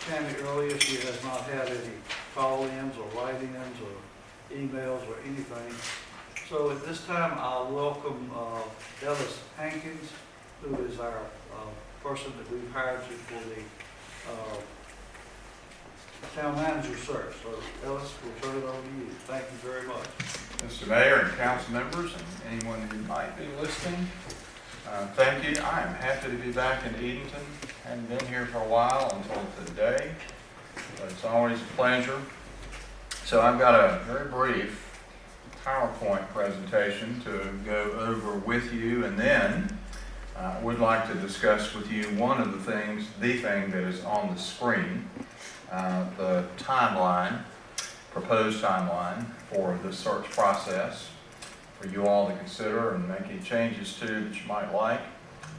Tammy earlier, she has not had any call-ins or write-ins or emails or anything. So at this time, I'll welcome Ellis Hankins, who is our person that we've hired for the town manager search. So Ellis, we'll turn it over to you. Thank you very much. Mr. Mayor and council members and anyone who might be listening, thank you. I am happy to be back in Edenton. Hadn't been here for a while until today, but it's always a pleasure. So I've got a very brief PowerPoint presentation to go over with you, and then I would like to discuss with you one of the thing that is on the screen, the timeline, proposed timeline for the search process for you all to consider and make any changes to that you might like.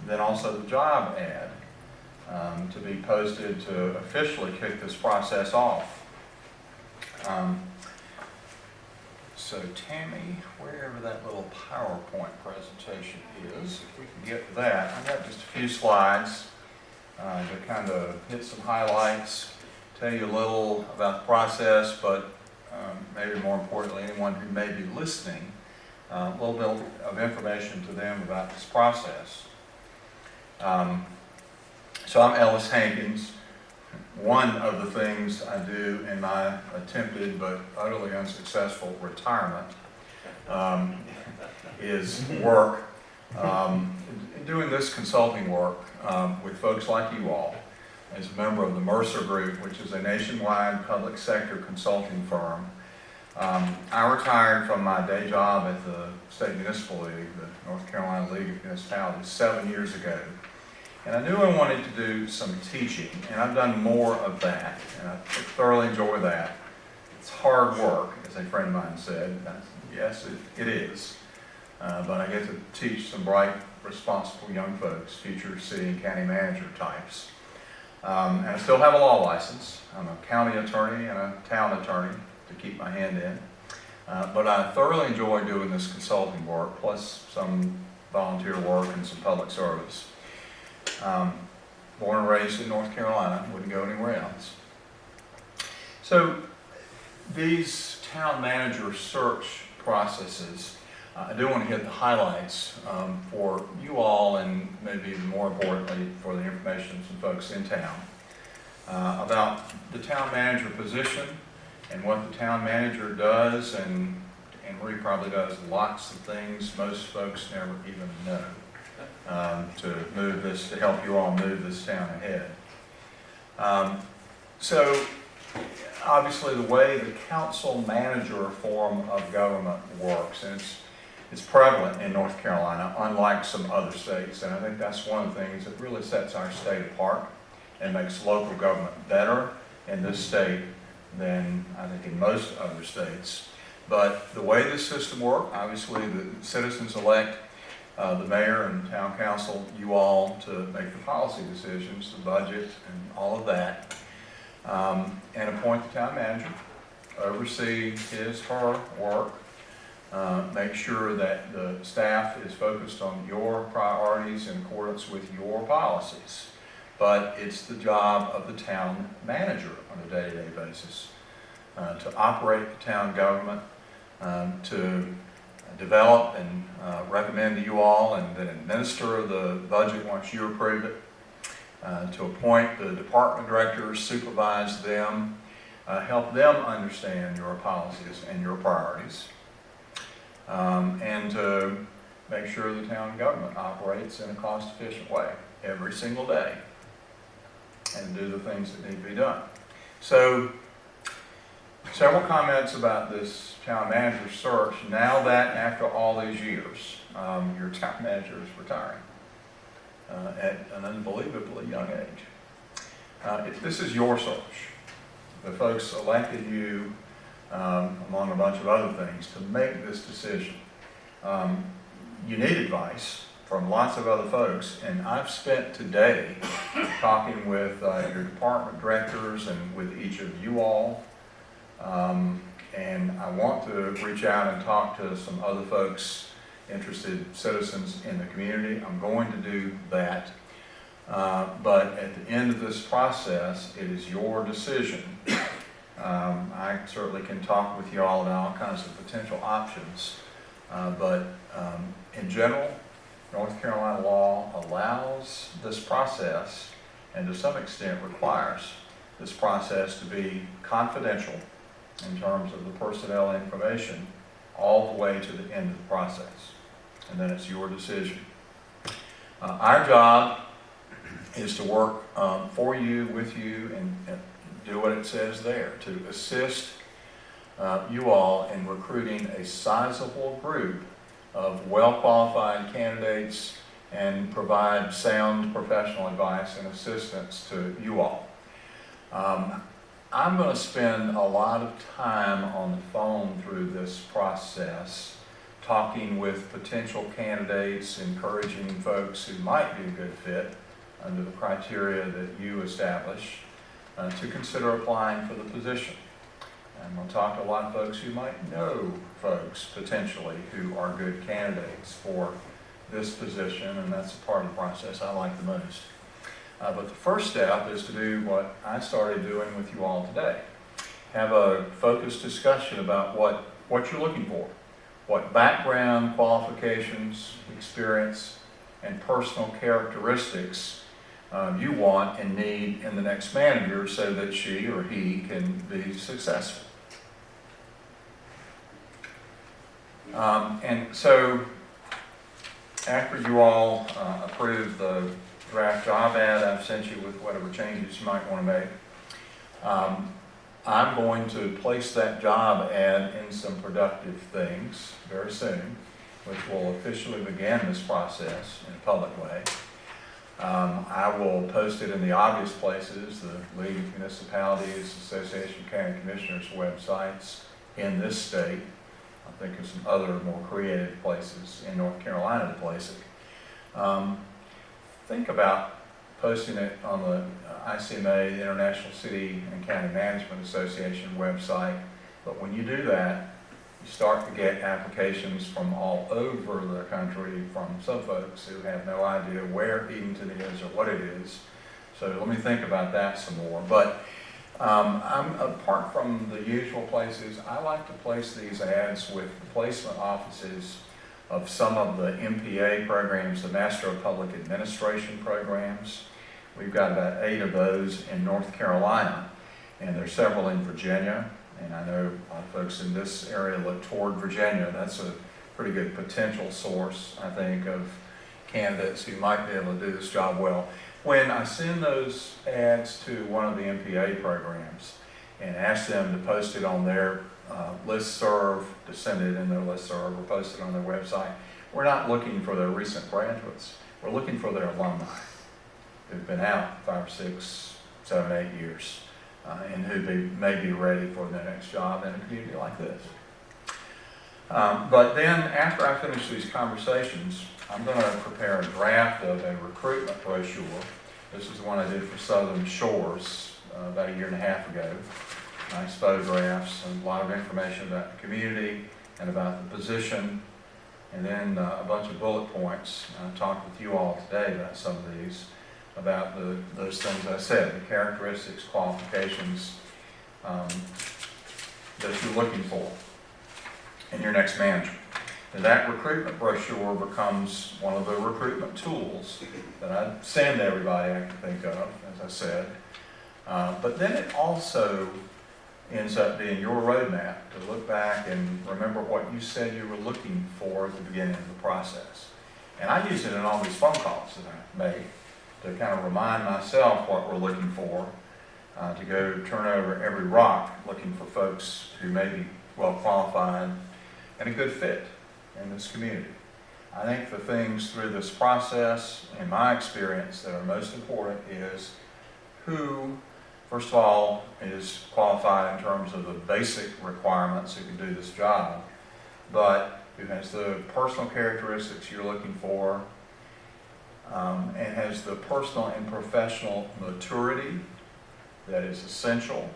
Then also the job ad to be posted to officially kick this process off. So Tammy, wherever that little PowerPoint presentation is, if we can get that, I've got just a few slides to kind of hit some highlights, tell you a little about the process, but maybe more importantly, anyone who may be listening, a little bit of information to them about this process. So I'm Ellis Hankins. One of the things I do in my attempted but utterly unsuccessful retirement is work, doing this consulting work with folks like you all as a member of the Mercer Group, which is a nationwide public sector consulting firm. I retired from my day job at the State Municipal League, the North Carolina League of Municipalities, 7 years ago. And I knew I wanted to do some teaching, and I've done more of that, and I thoroughly enjoy that. It's hard work, as a friend of mine said. Yes, it is. But I get to teach some bright, responsible young folks, future city and county manager types. And I still have a law license. I'm a county attorney and a town attorney to keep my hand in. But I thoroughly enjoy doing this consulting work, plus some volunteer work and some public service. Born and raised in North Carolina, wouldn't go anywhere else. So these town manager search processes, I do want to hit the highlights for you all, and maybe even more importantly for the information of some folks in town about the town manager position and what the town manager does, and Marie probably does lots of things most folks never even know. To help you all move this town ahead. So obviously the way the council manager form of government works, and it's prevalent in North Carolina, unlike some other states, and I think that's one of the things that really sets our state apart and makes local government better in this state than I think in most other states. But the way this system works, obviously the citizens elect the mayor and town council, you all, to make the policy decisions, the budget and all of that, and appoint the town manager, oversee his, her work, make sure that the staff is focused on your priorities in accordance with your policies. But it's the job of the town manager on a day-to-day basis to operate the town government, to develop and recommend to you all, and then administer the budget once you approve it, to appoint the department directors, supervise them, help them understand your policies and your priorities, and to make sure the town government operates in a cost-efficient way every single day and do the things that need to be done. So, several comments about this town manager search. Now that after all these years, your town manager is retiring at an unbelievably young age. This is your search. The folks elected you, among a bunch of other things, to make this decision. You need advice from lots of other folks, and I've spent today talking with your department directors and with each of you all. And I want to reach out and talk to some other folks, interested citizens in the community. I'm going to do that. But at the end of this process, it is your decision. I certainly can talk with you all about all kinds of potential options, but in general, North Carolina law allows this process, and to some extent requires this process to be confidential in terms of the personnel information all the way to the end of the process. And then it's your decision. Our job is to work for you, with you, and do what it says there, to assist you all in recruiting a sizable group of well-qualified candidates and provide sound professional advice and assistance to you all. I'm going to spend a lot of time on the phone through this process, talking with potential candidates, encouraging folks who might be a good fit under the criteria that you establish to consider applying for the position. I'm going to talk to a lot of folks who might know folks potentially who are good candidates for this position, and that's a part of the process I like the most. But the first step is to do what I started doing with you all today. Have a focused discussion about what you're looking for, what background, qualifications, experience, and personal characteristics you want and need in the next manager so that she or he can be successful. And so after you all approve the draft job ad I've sent you with whatever changes you might want to make, I'm going to place that job ad in some productive things very soon, which will officially begin this process in a public way. I will post it in the obvious places, the League of Municipalities, Association of County Commissioners websites in this state. I think there's some other more creative places in North Carolina to place it. Think about posting it on the ICMA, the International City and County Management Association website. But when you do that, you start to get applications from all over the country from some folks who have no idea where Edenton is or what it is. So let me think about that some more. But apart from the usual places, I like to place these ads with the placement offices of some of the MPA programs, the Master of Public Administration programs. We've got about 8 of those in North Carolina, and there's several in Virginia. And I know a lot of folks in this area look toward Virginia. That's a pretty good potential source, I think, of candidates who might be able to do this job well. When I send those ads to one of the MPA programs and ask them to post it on their listserv, to send it in their listserv or post it on their website, we're not looking for their recent graduates. We're looking for their alumni who've been out 5, 6, 7, 8 years. And who may be ready for the next job in a community like this. But then after I finish these conversations, I'm going to prepare a draft of a recruitment brochure. This is the one I did for Southern Shores about 1.5 years ago. Nice photographs and a lot of information about the community and about the position, and then a bunch of bullet points. I talked with you all today about some of these, about those things I said, the characteristics, qualifications that you're looking for in your next manager. And that recruitment brochure becomes one of the recruitment tools that I send everybody I can think of, as I said. But then it also ends up being your roadmap to look back and remember what you said you were looking for at the beginning of the process. And I use it in all these phone calls that I make to kind of remind myself what we're looking for, to go turn over every rock looking for folks who may be well qualified and a good fit in this community. I think the things through this process, in my experience, that are most important is who, first of all, is qualified in terms of the basic requirements who can do this job, but who has the personal characteristics you're looking for, and has the personal and professional maturity that is essential.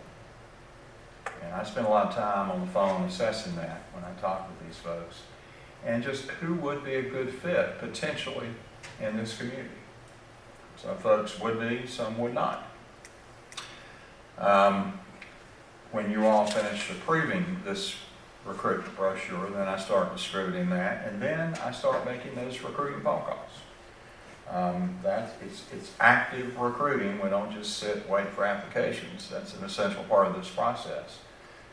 And I spend a lot of time on the phone assessing that when I talk with these folks. And just who would be a good fit, potentially, in this community. Some folks would be, some would not. When you all finish approving this recruitment brochure, then I start distributing that, and then I start making those recruiting phone calls. It's active recruiting. We don't just sit, wait for applications. That's an essential part of this process.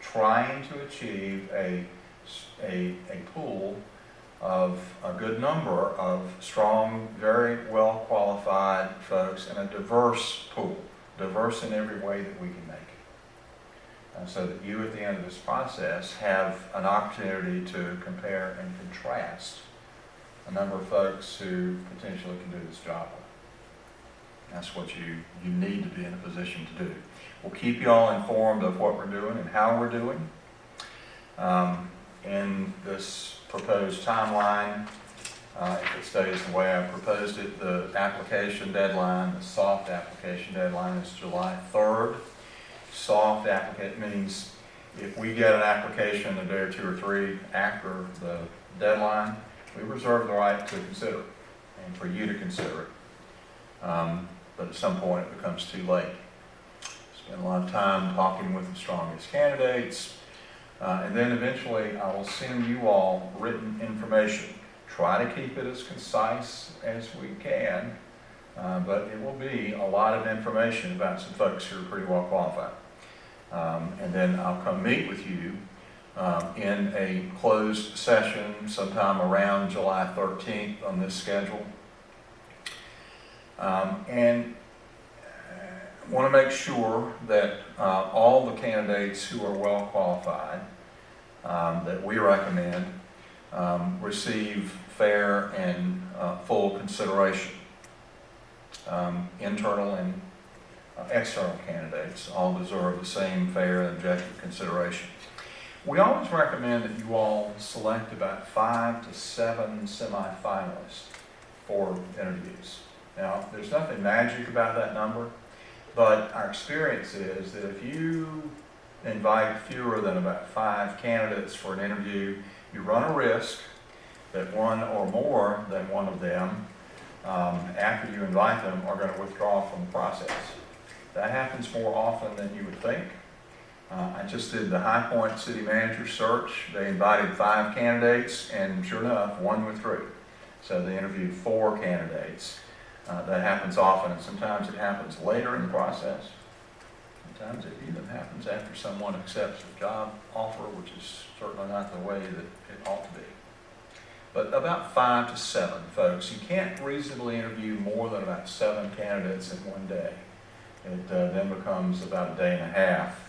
Trying to achieve a pool of a good number of strong, very well qualified folks, and a diverse pool, diverse in every way that we can make it. So that you at the end of this process have an opportunity to compare and contrast a number of folks who potentially can do this job. That's what you need to be in a position to do. We'll keep you all informed of what we're doing and how we're doing. In this proposed timeline, if it stays the way I proposed it, the application deadline, the soft application deadline is July 3rd. Soft applicant means if we get an application a day or two or three after the deadline, we reserve the right to consider it and for you to consider it. But at some point it becomes too late. Spend a lot of time talking with the strongest candidates, and then eventually I will send you all written information. Try to keep it as concise as we can, but it will be a lot of information about some folks who are pretty well qualified. And then I'll come meet with you in a closed session sometime around July 13th on this schedule. And want to make sure that all the candidates who are well qualified that we recommend receive fair and full consideration. Internal and external candidates all deserve the same fair and objective consideration. We always recommend that you all select about 5 to 7 semifinalists for interviews. Now, there's nothing magic about that number, but our experience is that if you invite fewer than about 5 candidates for an interview, you run a risk that one or more than one of them, after you invite them, are going to withdraw from the process. That happens more often than you would think. I just did the Appoint city manager search. They invited 5 candidates, and sure enough, one withdrew. So they interviewed 4 candidates. That happens often, and sometimes it happens later in the process. Sometimes it even happens after someone accepts a job offer, which is certainly not the way that it ought to be. But about 5 to 7 folks. You can't reasonably interview more than about 7 candidates in one day. It then becomes about a day and a half.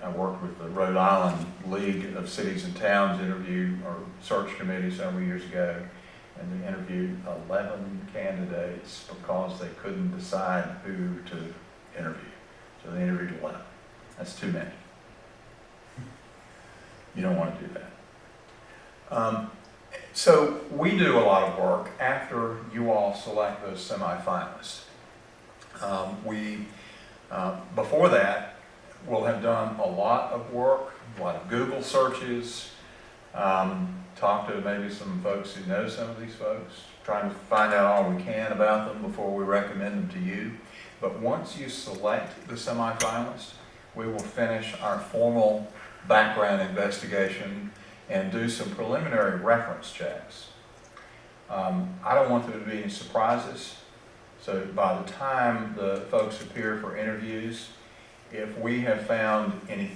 I worked with the Rhode Island League of Cities and Towns interview or search committee several years ago, and they interviewed 11 candidates because they couldn't decide who to interview. So they interviewed 11. That's too many. You don't want to do that. So we do a lot of work after you all select those semifinalists. Before that, we'll have done a lot of work, a lot of Google searches, talk to maybe some folks who know some of these folks, trying to find out all we can about them before we recommend them to you. But once you select the semifinalists, we will finish our formal background investigation and do some preliminary reference checks. I don't want there to be any surprises. So by the time the folks appear for interviews, if we have found any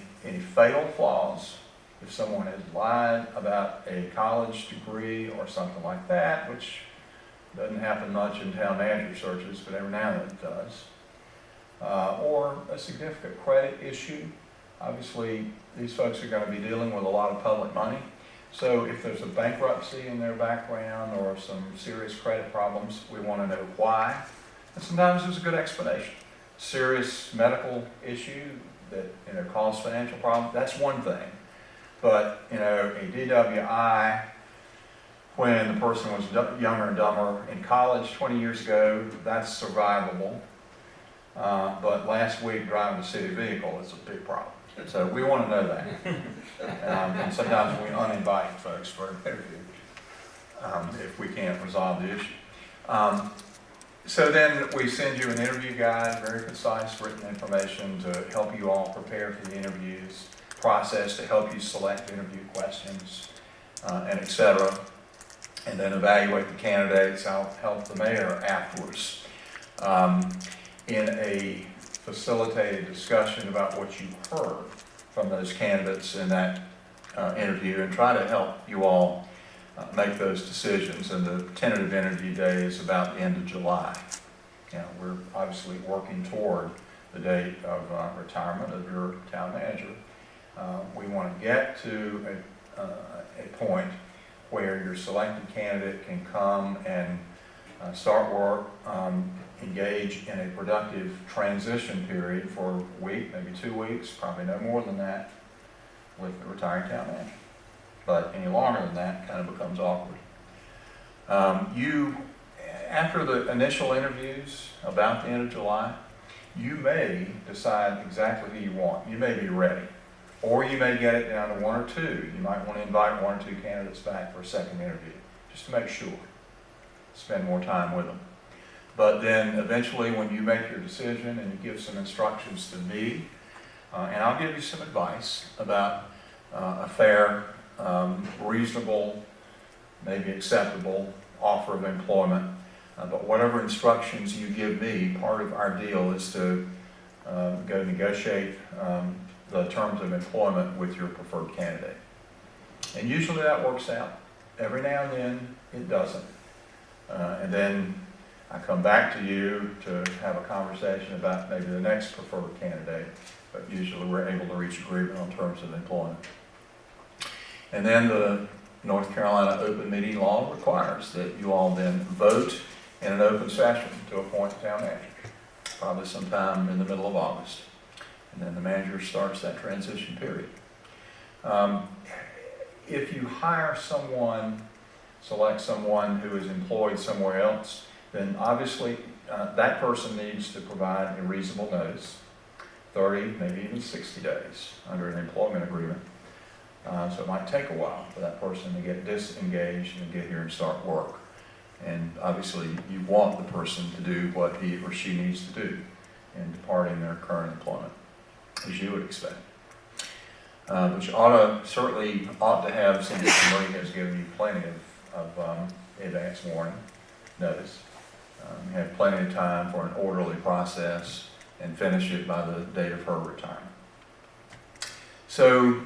fatal flaws, if someone has lied about a college degree or something like that, which doesn't happen much in town manager searches, but every now and then it does, or a significant credit issue. Obviously, these folks are going to be dealing with a lot of public money. So if there's a bankruptcy in their background or some serious credit problems, we want to know why. And sometimes there's a good explanation. Serious medical issue that caused financial problems, that's one thing. But a DWI when the person was younger and dumber in college 20 years ago, that's survivable. But last week driving a city vehicle is a big problem. So we want to know that. And sometimes we uninvite folks for an interview if we can't resolve the issue. So then we send you an interview guide, very concise written information to help you all prepare for the interviews, process to help you select interview questions, and et cetera. And then evaluate the candidates, help the mayor afterwards. In a facilitated discussion about what you heard from those candidates in that interview, and try to help you all make those decisions. And the tentative interview day is about the end of July. We're obviously working toward the date of retirement of your town manager. We want to get to a point where your selected candidate can come and start work, engage in a productive transition period for a week, maybe 2 weeks, probably no more than that, with the retiring town manager. But any longer than that kind of becomes awkward. After the initial interviews about the end of July, you may decide exactly who you want. You may be ready. Or you may get it down to 1 or 2. You might want to invite 1 or 2 candidates back for a second interview, just to make sure. Spend more time with them. But then eventually when you make your decision and you give some instructions to me, and I'll give you some advice about a fair, reasonable, maybe acceptable offer of employment. But whatever instructions you give me, part of our deal is to go negotiate the terms of employment with your preferred candidate. And usually that works out. Every now and then it doesn't. And then I come back to you to have a conversation about maybe the next preferred candidate, but usually we're able to reach agreement on terms of employment. And then the North Carolina open meeting law requires that you all then vote in an open session to appoint the town manager, probably sometime in the middle of August. And then the manager starts that transition period. If you hire someone, select someone who is employed somewhere else, then obviously that person needs to provide a reasonable notice, 30, maybe even 60 days under an employment agreement. So it might take a while for that person to get disengaged and get here and start work. And obviously you want the person to do what he or she needs to do in departing their current employment, as you would expect. But you certainly ought to have, since Marie has given you plenty of advance warning notice, you have plenty of time for an orderly process and finish it by the date of her retirement. So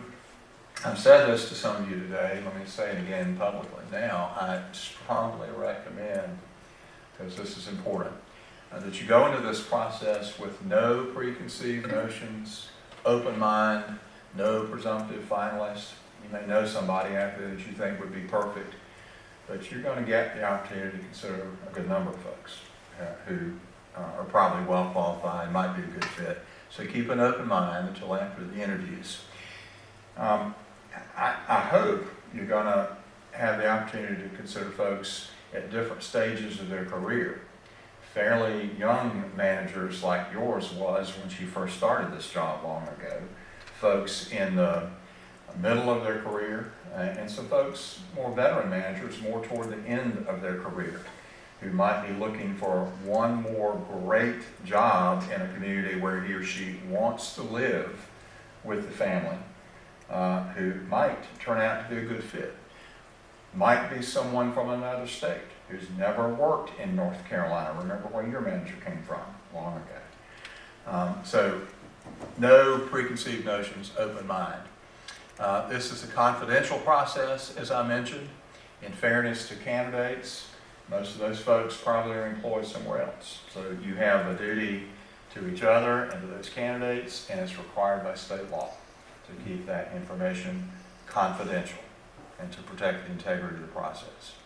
I've said this to some of you today, let me say it again publicly now. I strongly recommend, because this is important, that you go into this process with no preconceived notions, open mind, no presumptive finalist. You may know somebody out there that you think would be perfect, but you're going to get the opportunity to consider a good number of folks who are probably well qualified, might be a good fit. So keep an open mind until after the interviews. I hope you're going to have the opportunity to consider folks at different stages of their career. Fairly young managers like yours was when she first started this job long ago. Folks in the middle of their career, and some folks, more veteran managers, more toward the end of their career, who might be looking for one more great job in a community where he or she wants to live with the family, who might turn out to be a good fit. Might be someone from another state who's never worked in North Carolina. Remember where your manager came from long ago. So no preconceived notions, open mind. This is a confidential process, as I mentioned. In fairness to candidates, most of those folks probably are employed somewhere else. So you have a duty to each other and to those candidates, and it's required by state law to keep that information confidential and to protect the integrity of the process.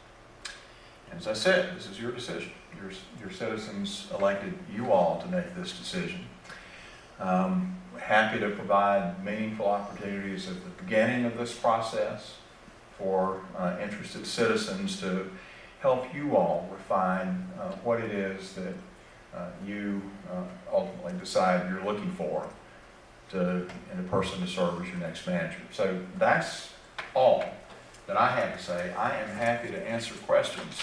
And as I said, this is your decision. Your citizens elected you all to make this decision. Happy to provide meaningful opportunities at the beginning of this process for interested citizens to help you all refine what it is that you ultimately decide you're looking for in a person to serve as your next manager. So that's all that I have to say. I am happy to answer questions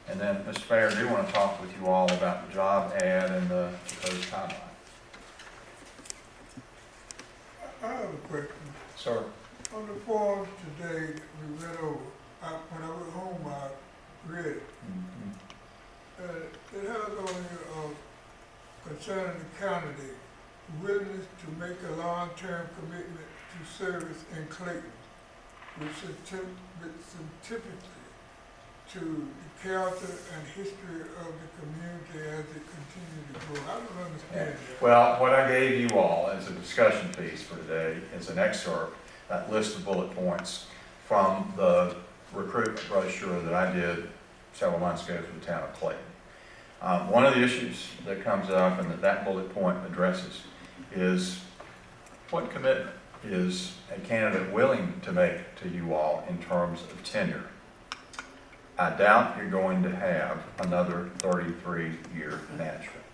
And then, Mr. Mayor, I do want to talk with you all about the job ad and the proposed timeline. I have a question. Sir? On the form today that we read over, when I went home, I read it. It has on here concerning the candidate, willingness to make a long-term commitment to service in Clayton, with certificate to the character and history of the community as it continues to grow. I don't understand that. Well, what I gave you all as a discussion piece for today is an excerpt, that list of bullet points from the recruitment brochure that I did several months ago for the town of Clayton. One of the issues that comes up and that bullet point addresses is what commitment is a candidate willing to make to you all in terms of tenure. I doubt you're going to have another 33-year management.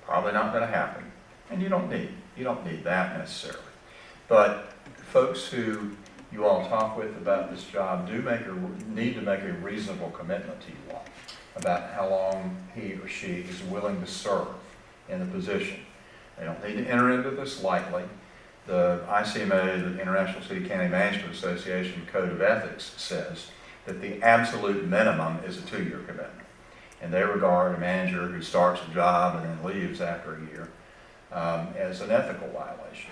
Probably not going to happen, and you don't need that necessarily. But folks who you all talk with about this job need to make a reasonable commitment to you all about how long he or she is willing to serve in the position. They don't need to enter into this lightly. The ICMA, the International City County Management Association Code of Ethics, says that the absolute minimum is a 2-year commitment. And they regard a manager who starts a job and then leaves after a year as an ethical violation.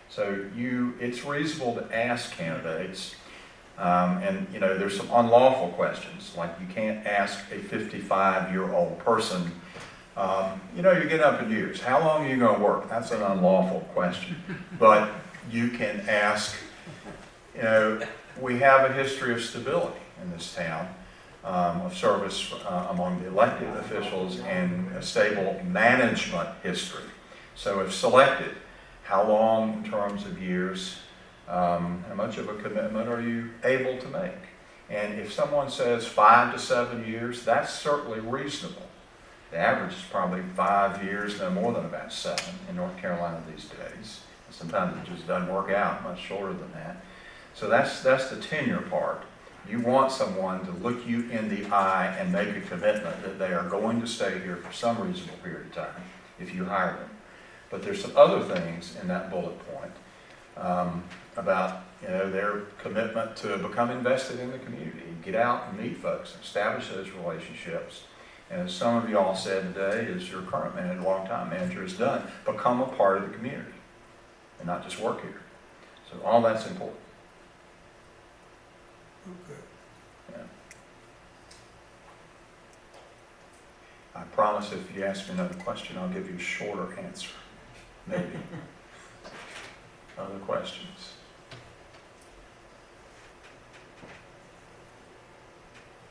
So it's reasonable to ask candidates, and there's some unlawful questions, like you can't ask a 55-year-old person, you're getting up in years, how long are you going to work? That's an unlawful question. But you can ask, we have a history of stability in this town, of service among the elected officials and a stable management history. So if selected, how long in terms of years, how much of a commitment are you able to make? And if someone says 5 to 7 years, that's certainly reasonable. The average is probably 5 years, no more than about 7 in North Carolina these days. Sometimes it just doesn't work out, much shorter than that. So that's the tenure part. You want someone to look you in the eye and make a commitment that they are going to stay here for some reasonable period of time if you hire them. But there's some other things in that bullet point about their commitment to become invested in the community, get out and meet folks, establish those relationships. And as some of you all said today, as your current manager, long-time manager has done, become a part of the community and not just work here. So all that's important. Okay. Yeah. I promise if you ask me another question, I'll give you a shorter answer. Maybe. Other questions?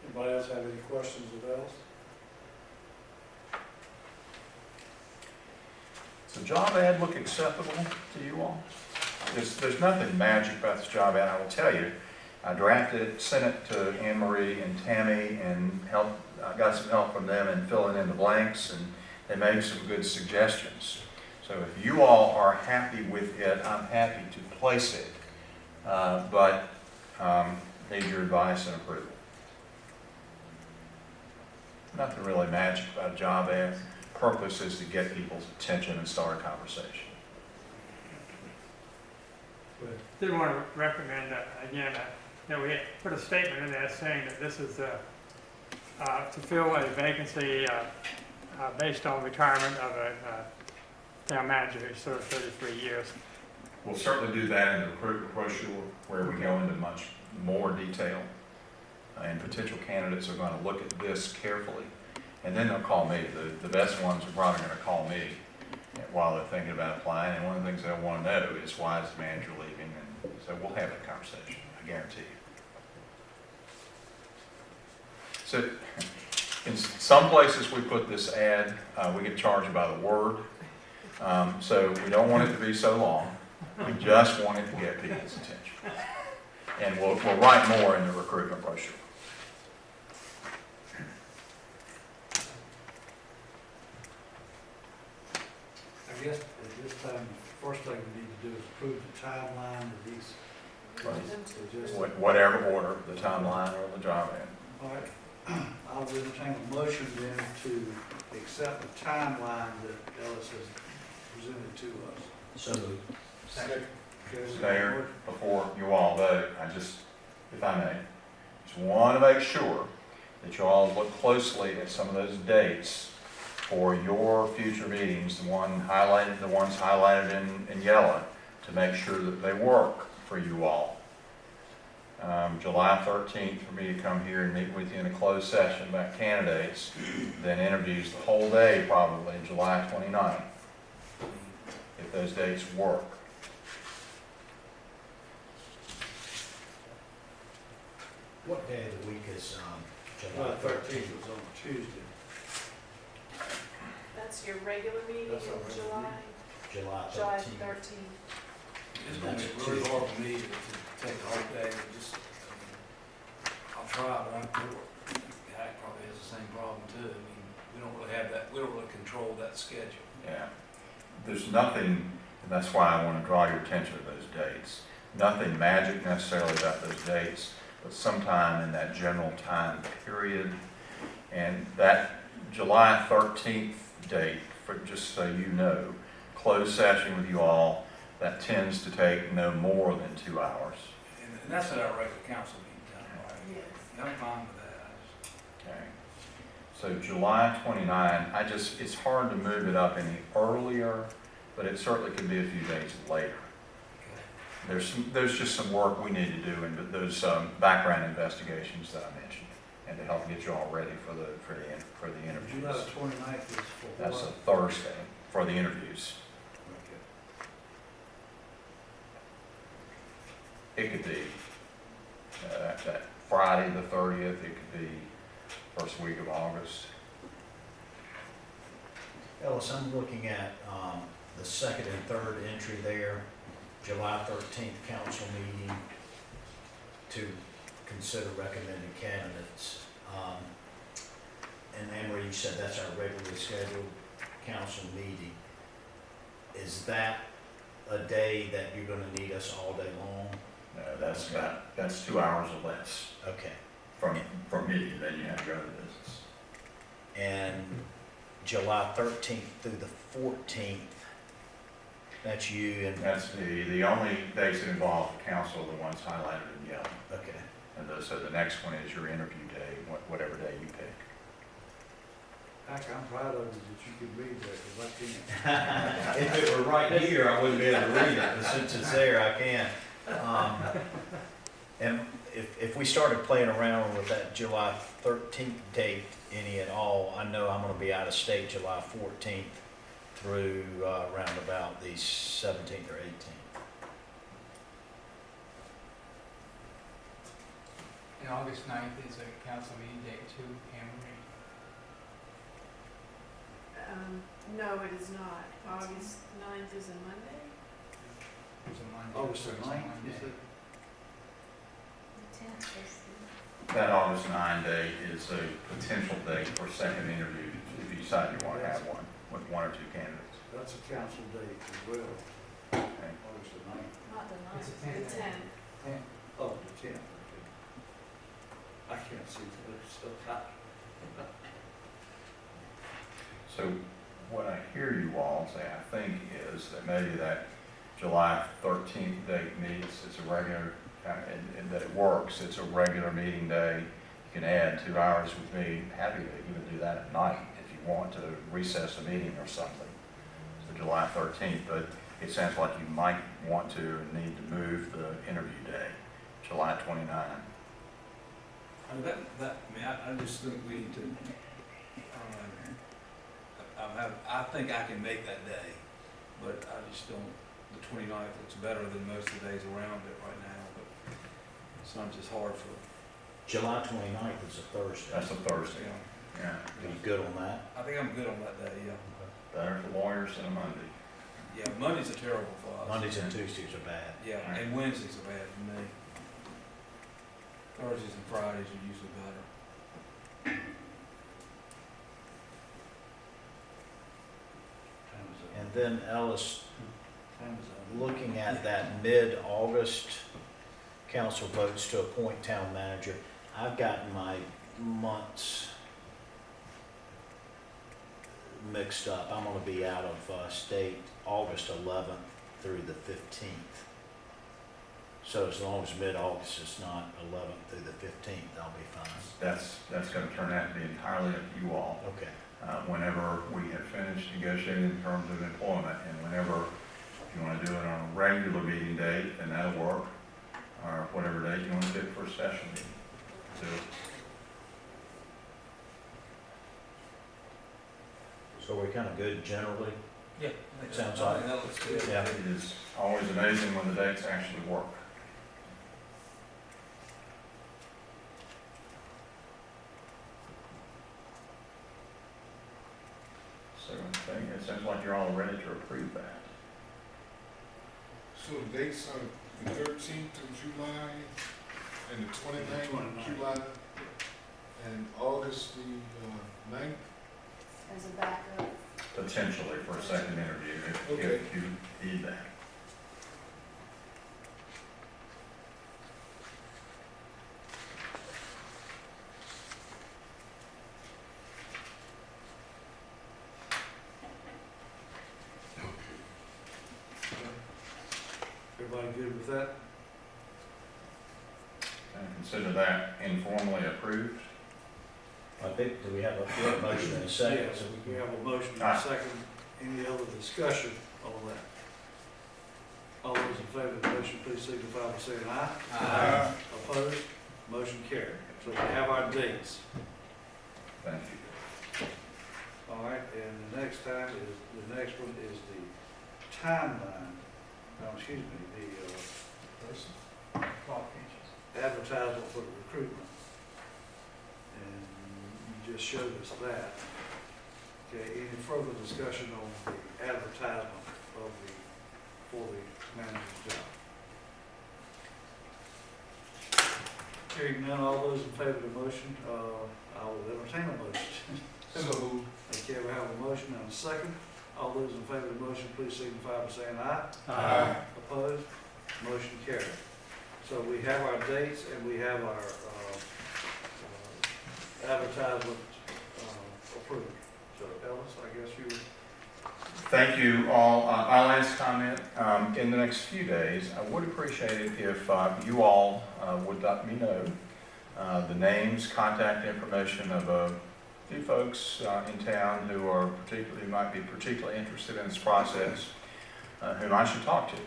Anybody else have any questions of Ellis? Does the job ad look acceptable to you all? There's nothing magic about this job ad, I will tell you. I drafted it, sent it to Anne Marie and Tammy, and I got some help from them in filling in the blanks, and they made some good suggestions. So if you all are happy with it, I'm happy to place it, but need your advice and approval. Nothing really magic about a job ad. Purpose is to get people's attention and start a conversation. Did want to recommend again that we put a statement in there saying that this is to fill a vacancy based on retirement of a town manager who served 33 years. We'll certainly do that in the recruitment brochure where we go into much more detail. And potential candidates are going to look at this carefully. And then they'll call me. The best ones are probably going to call me while they're thinking about applying. And one of the things they'll want to know is why is the manager leaving? And so we'll have that conversation, I guarantee you. So in some places we put this ad, we get charged by the word. So we don't want it to be so long. We just want it to get people's attention. And we'll write more in the recruitment brochure. I guess at this time, the first thing we need to do is approve the timeline of these. Right. So just, Whatever order, the timeline or the job ad. all right, I'll entertain a motion then to accept the timeline that Ellis has presented to us. So moved. Second. Okay, we have a Mayor, motion. before you all vote, I just, if I may, just want to make sure that you all look closely at some of those dates for your future meetings, the ones highlighted in yellow, to make sure that they work for you all. July 13th for me to come here and meet with you in a closed session about candidates, then interviews the whole day probably July 29th, if those dates work. What day of the week is July July 13th 13th? was on Tuesday. That's your regular meeting That's our in regular July, July July 13th. 13th. It's gonna be really hard for me to take the whole day, and just, I'll try, but I'm poor. Hack probably has the same problem too. I mean, we don't really have that, we don't really control that schedule. Yeah, there's nothing, and that's why I want to draw your attention to those dates. Nothing magic necessarily about those dates, but sometime in that general time period. And that July 13th date, for just so you know, closed session with you all, that tends to take no more than 2 hours. And that's at our regular council meeting time, right? Yes. I'm fine with that. Okay. So July 29, it's hard to move it up any earlier, but it certainly can be a few days later. There's just some work we need to do in those background investigations that I mentioned, and to help get you all ready for the July interviews. 29th is for That's a what? Thursday for the interviews. It could be that Friday the 30th, it could be first week of August. Ellis, I'm looking at the second and third entry there, July 13th council meeting to consider recommended candidates. And Emery, you said that's our regularly scheduled council meeting. Is that a day that you're gonna need us all day long? No, that's 2 hours or less Okay. from me, and then you have to go to business. And July 13th through the 14th, that's you and, That's the only dates that involve the council, are the ones highlighted in yellow. okay. And so the next one is your interview day, whatever day you pick. Heck, I'm proud of you that you can read that, because I can't. If it were right here, I wouldn't be able to read it, but since it's there, I can. And if we started playing around with that July 13th date any at all, I know I'm gonna be out of state July 14th through around about the 17th or 18th. And August 9th is a council meeting date too, Anne Marie. No, it is not. August 9th is a Monday? It's a Monday. August the so it's a 9th, Monday. is it? The 10th is That August 9 date is a potential date for a second interview, if you decide you want to have one, with one or two candidates. That's a council date as well, Okay. August the 9th. not the It's 9th, the the 10th. 10th. Oh, the 10th, okay. I can't see that, so So what I hear you all say, I think, is that maybe that July 13th date meets, it's a regular, and that it works, it's a regular meeting day. You can add 2 hours with me, happy to even do that at night if you want to recess a meeting or something. So July 13th, but it sounds like you might want to and need to move the interview day, July 29. I mean, I just think we need to, I think I can make that day, but I just don't, the 29th looks better than most of the days around it right now, but sometimes it's hard for, July 29th is a Thursday. That's a Thursday, you know. yeah. Are you good on that? I think I'm good on that day, yeah. Better for lawyers than a Monday. Yeah, Mondays are terrible for us. Mondays and Tuesdays are bad. Yeah, and Wednesdays are bad for me. Thursdays and Fridays are usually better. And then Ellis, time zone. looking at that mid-August council votes to appoint town manager, I've gotten my months mixed up. I'm gonna be out of state August 11th through the 15th. So as long as mid-August is not 11th through the 15th, I'll be fine. That's gonna turn out to be entirely up to you all. Okay. Whenever we have finished negotiating terms of employment, and whenever, if you wanna do it on a regular meeting date, then that'll work, or whatever date you wanna pick for a special meeting. So, So we're kind of good generally? Yeah. Sounds like- That looks good. Yeah. it is always amazing when the dates actually work. So, I think it sounds like you're all ready to approve that. So the dates are the 13th of July and the 29th of 29th. July and August the 9th. As a backup. Potentially for a second interview, Okay. if you need that. Everybody good with that? And consider that informally approved. I think, do we have a motion in a second? Yes, we have a motion and Aye. a second. Any other discussion on that? All those in favor of the motion, please signify by saying aye. Aye. Opposed? Motion carried. So we have our dates. Thank you. All right, and the next one is the timeline, excuse me, the Qualifications. advertisement for the recruitment. And you just showed us that. Okay, any further discussion on the advertisement for the manager's job? Hearing none, all those in favor of the motion, I will entertain a motion. So moved. Okay, we have a motion and a second. All those in favor of the motion, please signify by saying aye. Aye. Opposed? Motion carried. So we have our dates and we have our advertisement approved. So Ellis, I guess you, Thank you all. My last comment, in the next few days, I would appreciate it if you all would let me know the names, contact information of a few folks in town who are might be particularly interested in this process, whom I should talk to.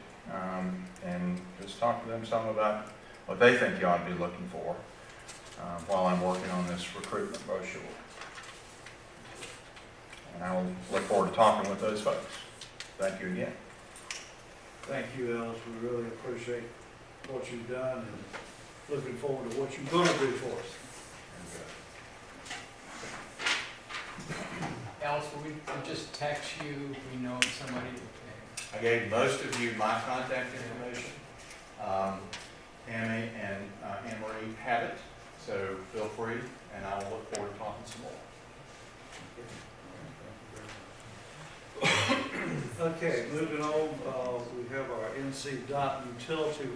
And just talk to them some about what they think you ought to be looking for while I'm working on this recruitment brochure. And I will look forward to talking with those folks. Thank you again. thank you, Ellis. We really appreciate what you've done and looking forward to what you're gonna do for us. Alice, will we just text you if we know of somebody? I gave most of you my contact information. Tammy and Anne Marie have it, so feel free, and I will look forward to talking some more. Okay, moving on, we have our NC DOT utility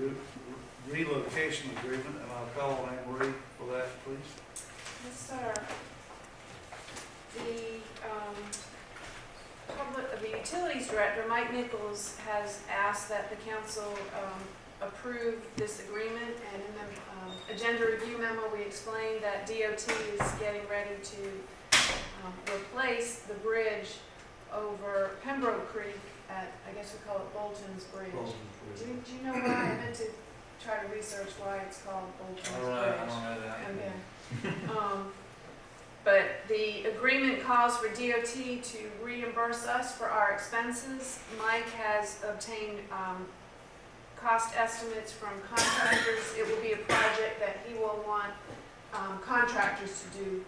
relocation agreement, and I'll call on Anne Marie for that, please. Yes, sir. The utilities director, Mike Nichols, has asked that the council approve this agreement, and in the agenda review memo, we explained that DOT is getting ready to replace the bridge over Pembroke Creek at, I guess we call it Bolton's Bridge. Do you know why? I meant to try to research why it's called Bolton's I Bridge. don't know that. Okay. But the agreement calls for DOT to reimburse us for our expenses. Mike has obtained cost estimates from contractors. It will be a project that he will want contractors to do.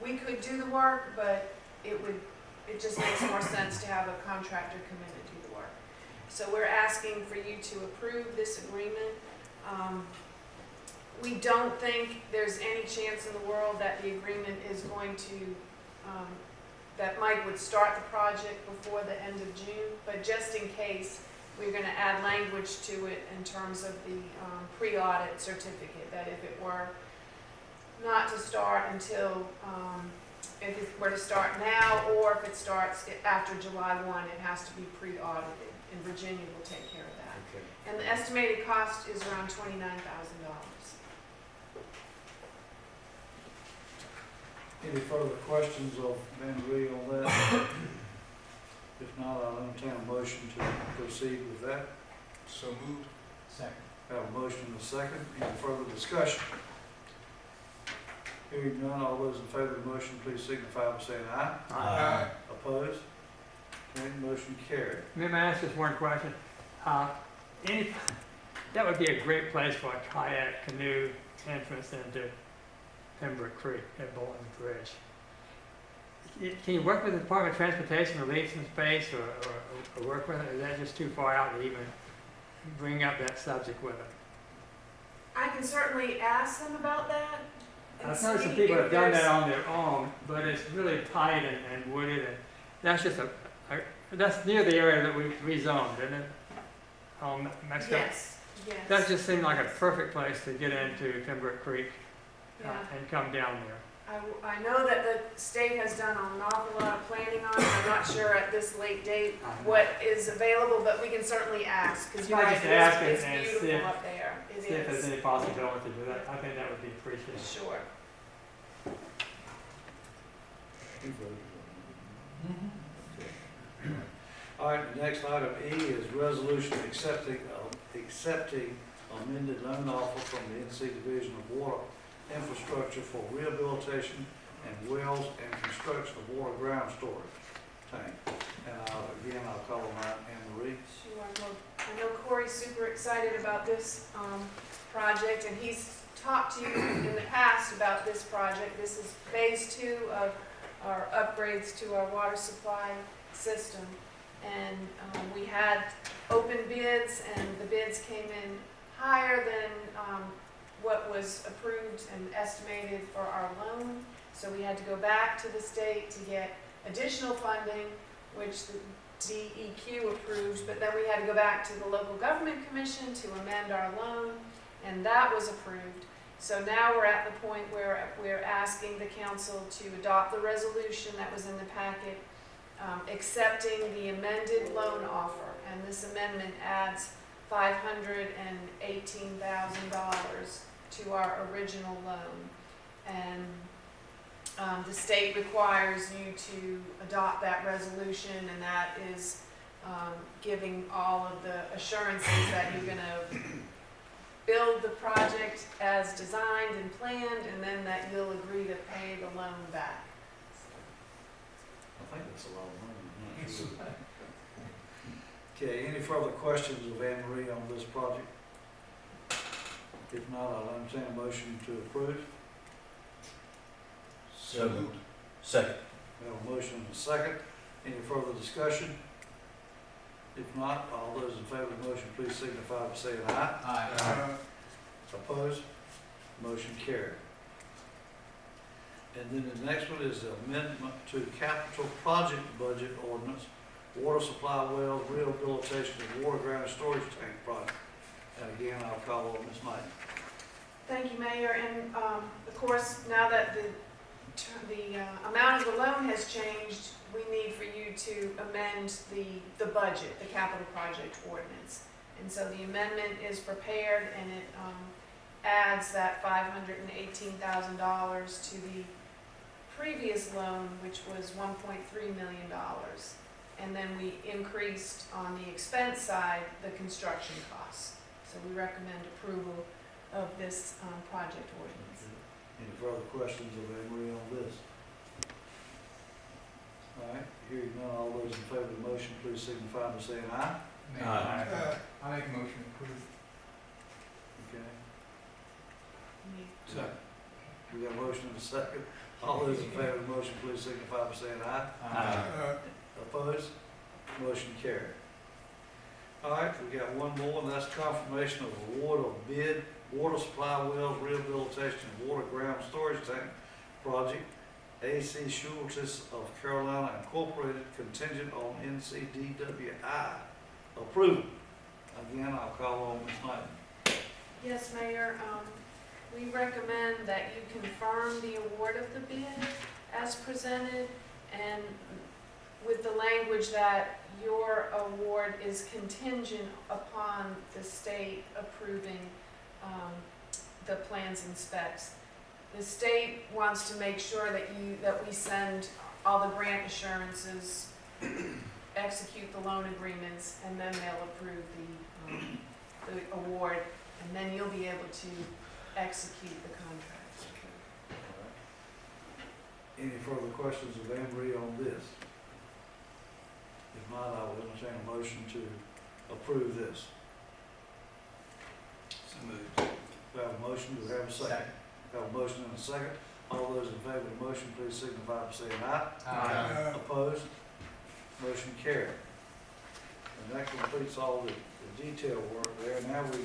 We could do the work, but it just makes more sense to have a contractor come in and do the work. So we're asking for you to approve this agreement. We don't think there's any chance in the world that the agreement is going to, that Mike would start the project before the end of June, but just in case, we're going to add language to it in terms of the pre-audit certificate, that if it were not to start until, if it were to start now, or if it starts after July 1, it has to be pre-audited, and Virginia will take care of that. Okay. And the estimated cost is around $29,000. Any further questions of Van Ree on that? If not, I'll entertain a motion to proceed with that. So moved. Second. Have a motion and a second. Any further discussion? Hearing none, all those in favor of the motion, please signify by saying aye. Aye. Opposed? Okay, motion carried. May I ask just one question? Any, that would be a great place for a kayak canoe entrance into Pembroke Creek at Bolton Bridge. Can you work with the Department of Transportation to leave some space or work with it? Or is that just too far out to even bring up that subject with it? I can certainly ask them about that. and I've noticed some see people if have done there's- that on their own, but it's really tight and wooded, and that's just that's near the area that we rezoned, isn't it? Mexico? Yes, yes. That just seemed like a perfect place to get into Pembroke Creek Yeah. and come down there. I know that the state has done an awful lot of planning on it. I'm not sure at this late date what is available, but we can certainly ask, because you're I'll right, just ask it's and see beautiful if- up there. It See if there's is, any possibility to do that. I think that would be appreciated. sure. All right, the next item E is resolution accepting amended loan offer from the NC Division of Water Infrastructure for rehabilitation and wells and construction of water ground storage tank. And again, I'll call on Anne Marie. Sure. Well, I know Corey's super excited about this project, and he's talked to you in the past about this project. This is phase 2 of our upgrades to our water supply system. And we had open bids, and the bids came in higher than what was approved and estimated for our loan. So we had to go back to the state to get additional funding, which the DEQ approved, but then we had to go back to the local government commission to amend our loan, and that was approved. So now we're at the point where we're asking the council to adopt the resolution that was in the packet, accepting the amended loan offer. And this amendment adds $518,000 to our original loan. And the state requires you to adopt that resolution, and that is giving all of the assurances that you're gonna build the project as designed and planned, and then that you'll agree to pay the loan back. I think that's a lot of money. I'm not sure. Okay, any further questions of Anne Marie on this project? If not, I'll entertain a motion to approve. So moved. Second. We have a motion and a second. Any further discussion? If not, all those in favor of the motion, please signify by saying aye. Aye. Opposed? Motion carried. And then the next one is the amendment to capital project budget ordinance, water supply wells, rehabilitation of water ground storage tank project. And again, I'll call on Ms. Knight. Thank you, Mayor. And of course, now that the amount of the loan has changed, we need for you to amend the budget, the capital project ordinance. And so the amendment is prepared, and it adds that $518,000 to the previous loan, which was $1.3 million. And then we increased on the expense side the construction costs. So we recommend approval of this project ordinance. Any further questions of Anne Marie on this? All right, hearing none, all those in favor of the motion, please signify by saying aye. Mayor, Aye. I make a motion to approve. Okay, We- Second. we got a motion and a second. All those in favor of the motion, please signify by saying aye. Aye. Opposed? Motion carried. All right, we got one more, and that's confirmation of award of bid, water supply wells, rehabilitation, and water ground storage tank project, AC Schultes of Carolina Incorporated, contingent on NCDWI approval. Again, I'll call on Ms. Knight. Yes, Mayor. we recommend that you confirm the award of the bid as presented, and with the language that your award is contingent upon the state approving the plans and specs. The state wants to make sure that we send all the grant assurances, execute the loan agreements, and then they'll approve the award, and then you'll be able to execute the contract. Any further questions of Anne Marie on this? If not, I will entertain a motion to approve this. So moved. We have a motion, do we have a second? We have a motion and a second. All those in favor of the motion, please signify by saying aye. Uh, Opposed? Motion carried. And that completes all the detail work there. Now we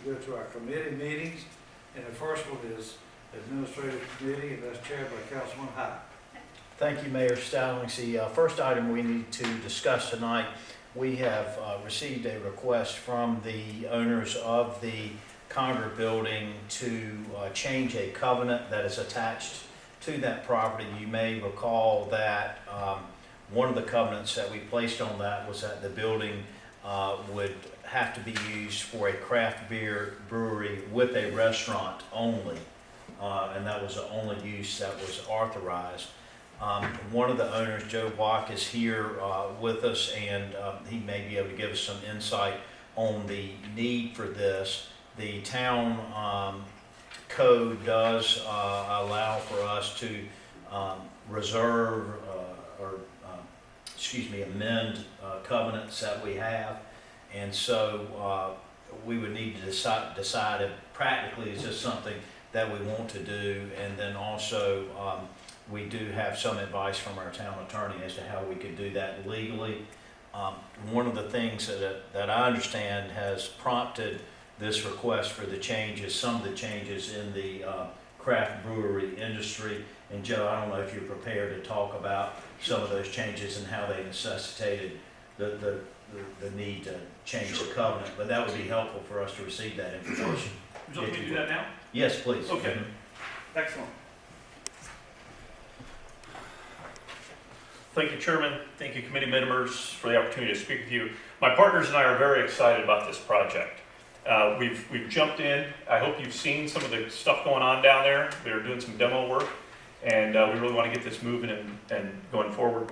go to our committee meetings, and the first one is Administrative Committee, and that's chaired by Councilman Hyde. Thank you, Mayor Stallings. The first item we need to discuss tonight, we have received a request from the owners of the Conger building to change a covenant that is attached to that property. You may recall that one of the covenants that we placed on that was that the building would have to be used for a craft beer brewery with a restaurant only, and that was the only use that was authorized. One of the owners, Joe Block, is here with us, and he may be able to give us some insight on the need for this. The town code does allow for us to reserve amend covenants that we have, and so we would need to decide if practically is this something that we want to do, and then also we do have some advice from our town attorney as to how we could do that legally. One of the things that I understand has prompted this request for the changes, some of the changes in the craft brewery industry. And Joe, I don't know if you're prepared to talk about some of those changes and how they necessitated the need to change the covenant, but that would be helpful for us to receive that information. Would you like me to do that now? Yes, please. Okay. Excellent. Thank you, Chairman. Thank you, committee members, for the opportunity to speak with you. My partners and I are very excited about this project. We've jumped in. I hope you've seen some of the stuff going on down there. They're doing some demo work, and we really want to get this moving and going forward.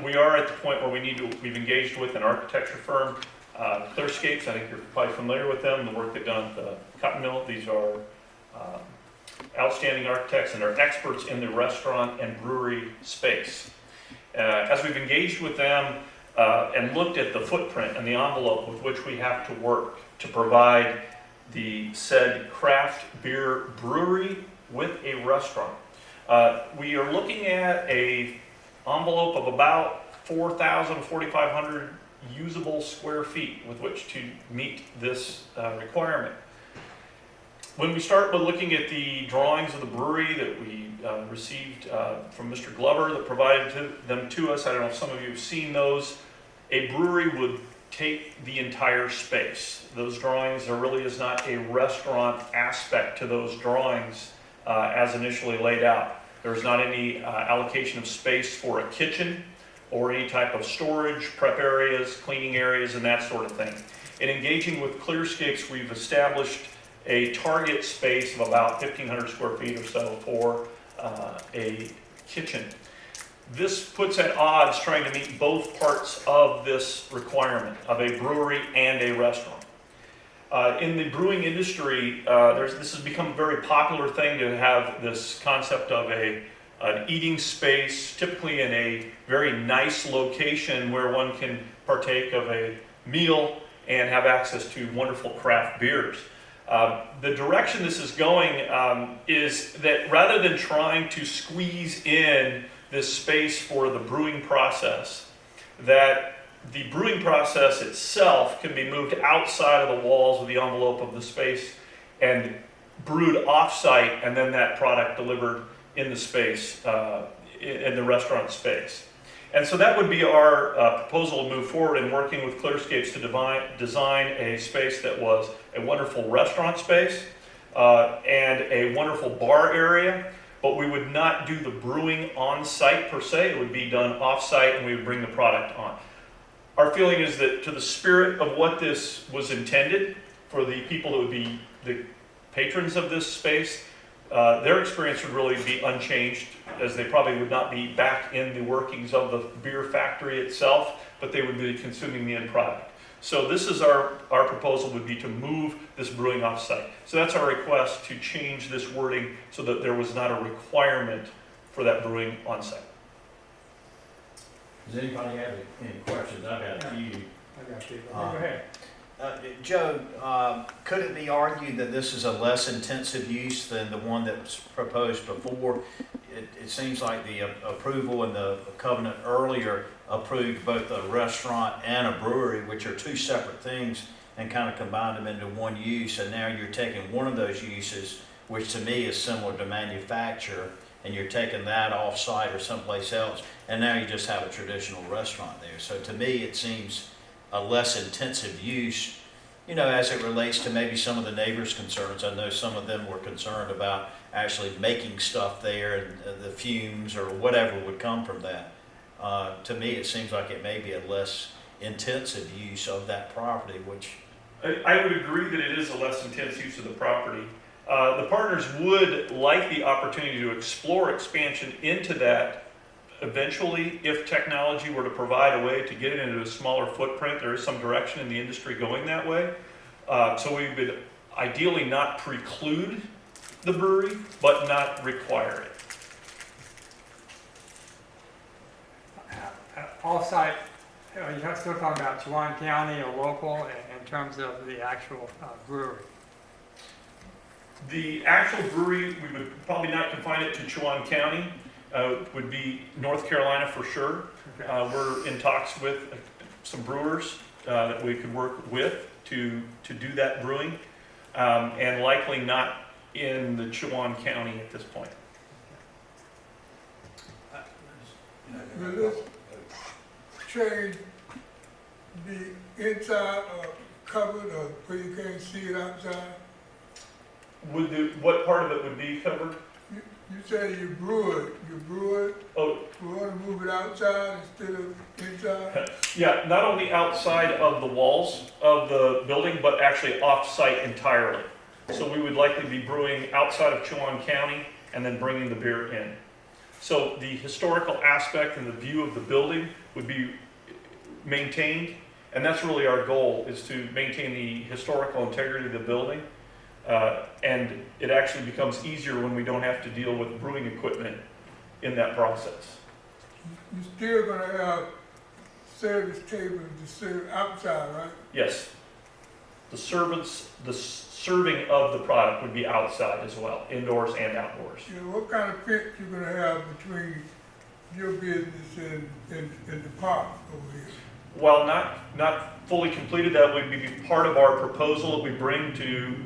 We are at the point where we've engaged with an architecture firm, Clearscapes. I think you're probably familiar with them, the work they've done at the cotton mill. These are outstanding architects, and they're experts in the restaurant and brewery space. As we've engaged with them and looked at the footprint and the envelope with which we have to work to provide the said craft beer brewery with a restaurant, we are looking at an envelope of about 4,500 usable square feet with which to meet this requirement. When we start by looking at the drawings of the brewery that we received from Mr. Glover that provided them to us, I don't know if some of you have seen those, a brewery would take the entire space. Those drawings, there really is not a restaurant aspect to those drawings as initially laid out. There's not any allocation of space for a kitchen or any type of storage, prep areas, cleaning areas, and that sort of thing. In engaging with Clearscapes, we've established a target space of about 1,500 square feet or so for a kitchen. This puts at odds trying to meet both parts of this requirement of a brewery and a restaurant. In the brewing industry, this has become a very popular thing to have this concept of an eating space, typically in a very nice location where one can partake of a meal and have access to wonderful craft beers. The direction this is going is that rather than trying to squeeze in this space for the brewing process, that the brewing process itself can be moved outside of the walls of the envelope of the space and brewed off-site, and then that product delivered in the space, in the restaurant space. And so that would be our proposal to move forward in working with Clearscapes to design a space that was a wonderful restaurant space, and a wonderful bar area, but we would not do the brewing on site per se. It would be done off site and we would bring the product on. Our feeling is that to the spirit of what this was intended for the people who would be the patrons of this space, their experience would really be unchanged, as they probably would not be back in the workings of the beer factory itself, but they would be consuming the end product. So this is our proposal would be to move this brewing off-site. So that's our request, to change this wording so that there was not a requirement for that brewing on-site. Does anybody have any questions? I've got a few. I got you. Go ahead. Joe, could it be argued that this is a less intensive use than the one that was proposed before? It seems like the approval and the covenant earlier approved both a restaurant and a brewery, which are two separate things, and kind of combined them into one use. And now you're taking one of those uses, which to me is similar to manufacture, and you're taking that off-site or someplace else, and now you just have a traditional restaurant there. So to me, it seems a less intensive use, you know, as it relates to maybe some of the neighbors' concerns. I know some of them were concerned about actually making stuff there and the fumes or whatever would come from that. To me, it seems like it may be a less intensive use of that property, which... I would agree that it is a less intense use of the property. The partners would like the opportunity to explore expansion into that eventually, if technology were to provide a way to get it into a smaller footprint. There is some direction in the industry going that way. So we would ideally not preclude the brewery, but not require it. Off-site, you're still talking about Chewan County or local in terms of the actual brewery? The actual brewery, we would probably not confine it to Chewan County. Would be North Carolina for sure. Okay. We're in talks with some brewers that we could work with to do that brewing, and likely not in the Chewan County at this point. Will this change the inside or covered or where you can't see it outside? What part of it would be covered? You say you brew it. Oh, You want to move it outside instead of inside? yeah, not only outside of the walls of the building, but actually off-site entirely. So we would likely be brewing outside of Chewan County and then bringing the beer in. So the historical aspect and the view of the building would be maintained, and that's really our goal, is to maintain the historical integrity of the building. And it actually becomes easier when we don't have to deal with brewing equipment in that process. You're still going to have service tables to serve outside, right? Yes. The serving of the product would be outside as well, indoors and outdoors. You know, what kind of fence you going to have between your business and the park over here? While not fully completed, that would be part of our proposal that we bring to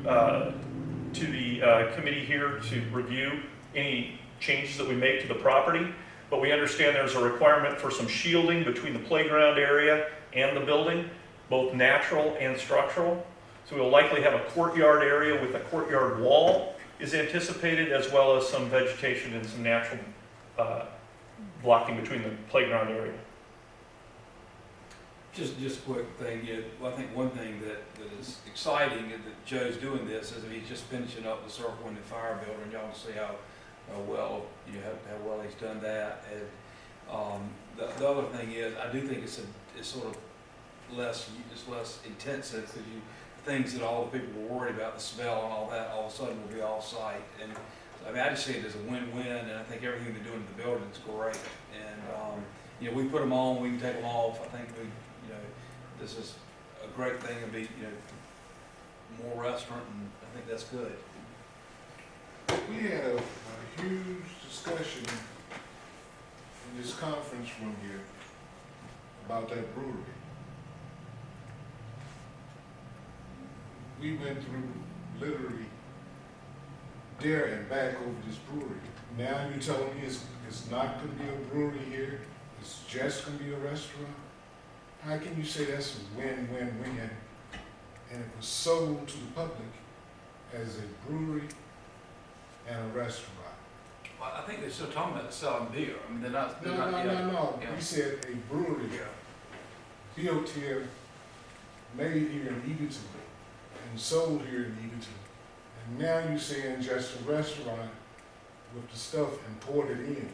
the committee here to review any changes that we make to the property. But we understand there's a requirement for some shielding between the playground area and the building, both natural and structural. So we'll likely have a courtyard area with a courtyard wall is anticipated, as well as some vegetation and some natural blocking between the playground area. Just a quick thing, I think one thing that is exciting is that Joe's doing this is that he's just finishing up the circle in the fire building. Y'all can see how well he's done that. And the other thing is, I do think it's sort of less intensive, because things that all the people were worried about, the smell and all that, all of a sudden will be off-site. And I mean, I just see it as a win-win, and I think everything they're doing in the building is great. And we put them on, we can take them off. I think this is a great thing. It'll be more restaurant, and I think that's good. We had a huge discussion in this conference room here about that brewery. We went through literally there and back over this brewery. Now you're telling me it's not going to be a brewery here, it's just going to be a restaurant? How can you say that's a win-win-win? And it was sold to the public as a brewery and a restaurant. Well, I think they're still talking about selling beer. I mean, they're not, No, they're not, yeah. no. Yeah. You said a brewery, built here, made here in Edenton, and sold here in Edenton. And now you're saying just a restaurant with the stuff imported in.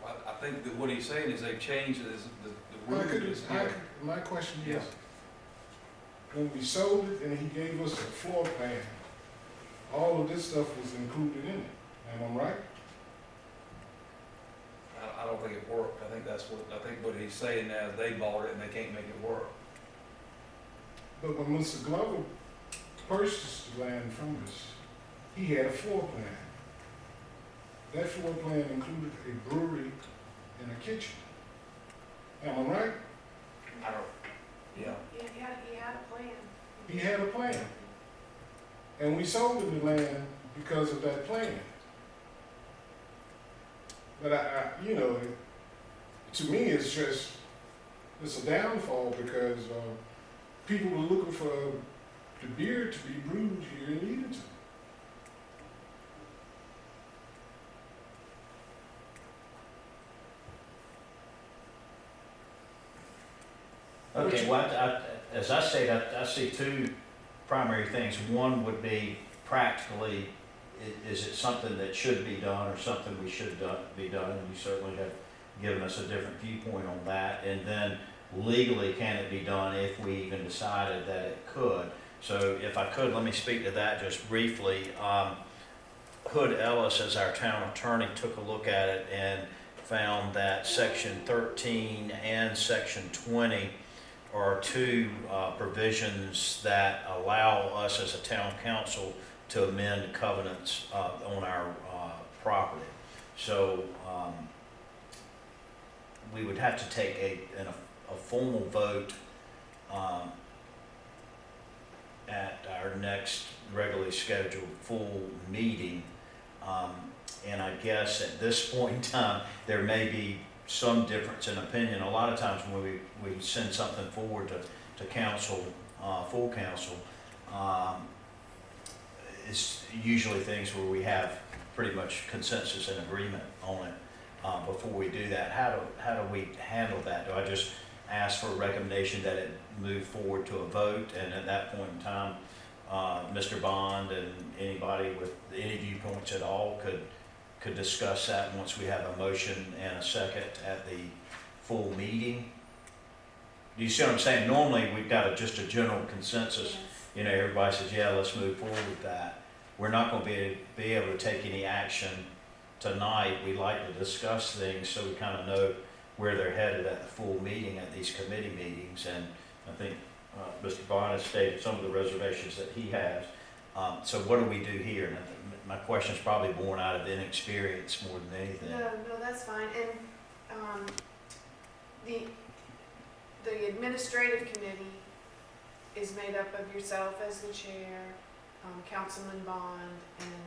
Well, I think that what he's saying is they've changed it, the Well, root is here. my question Yeah. is, when we sold it and he gave us a floor plan, all of this stuff was included in it. Am I right? I don't think it worked. I think what he's saying now is they bought it and they can't make it work. But when Mr. Glover purchased the land from us, he had a floor plan. That floor plan included a brewery and a kitchen. Am I right? I don't, yeah. He had a plan. He had a plan. And we sold him the land because of that plan. But to me, it's a downfall because people were looking for the beer to be brewed here in Edenton. Okay, well, as I say, I see two primary things. One would be practically, is it something that should be done or something we should be done? And you certainly have given us a different viewpoint on that. And then legally, can it be done if we even decided that it could? So if I could, let me speak to that just briefly. Hood Ellis, as our town attorney, took a look at it and found that Section 13 and Section 20 are two provisions that allow us as a town council to amend covenants on our property. So we would have to take a formal vote at our next regularly scheduled full meeting. And I guess at this point in time, there may be some difference in opinion. A lot of times when we send something forward to council, full council, it's usually things where we have pretty much consensus and agreement on it before we do that. How do we handle that? Do I just ask for a recommendation that it move forward to a vote, and at that point in time, Mr. Bond and anybody with any viewpoints at all could discuss that once we have a motion and a second at the full meeting? Do you see what I'm saying? Normally, we've got just a general consensus. You know, everybody says, yeah, let's move forward with that. We're not going to be able to take any action tonight. We like to discuss things so we kind of know where they're headed at the full meeting, at these committee meetings. And I think Mr. Bond has stated some of the reservations that he has. So what do we do here? And my question is probably born out of inexperience more than anything. No, that's fine. And the administrative committee is made up of yourself as the chair, Councilman Bond, and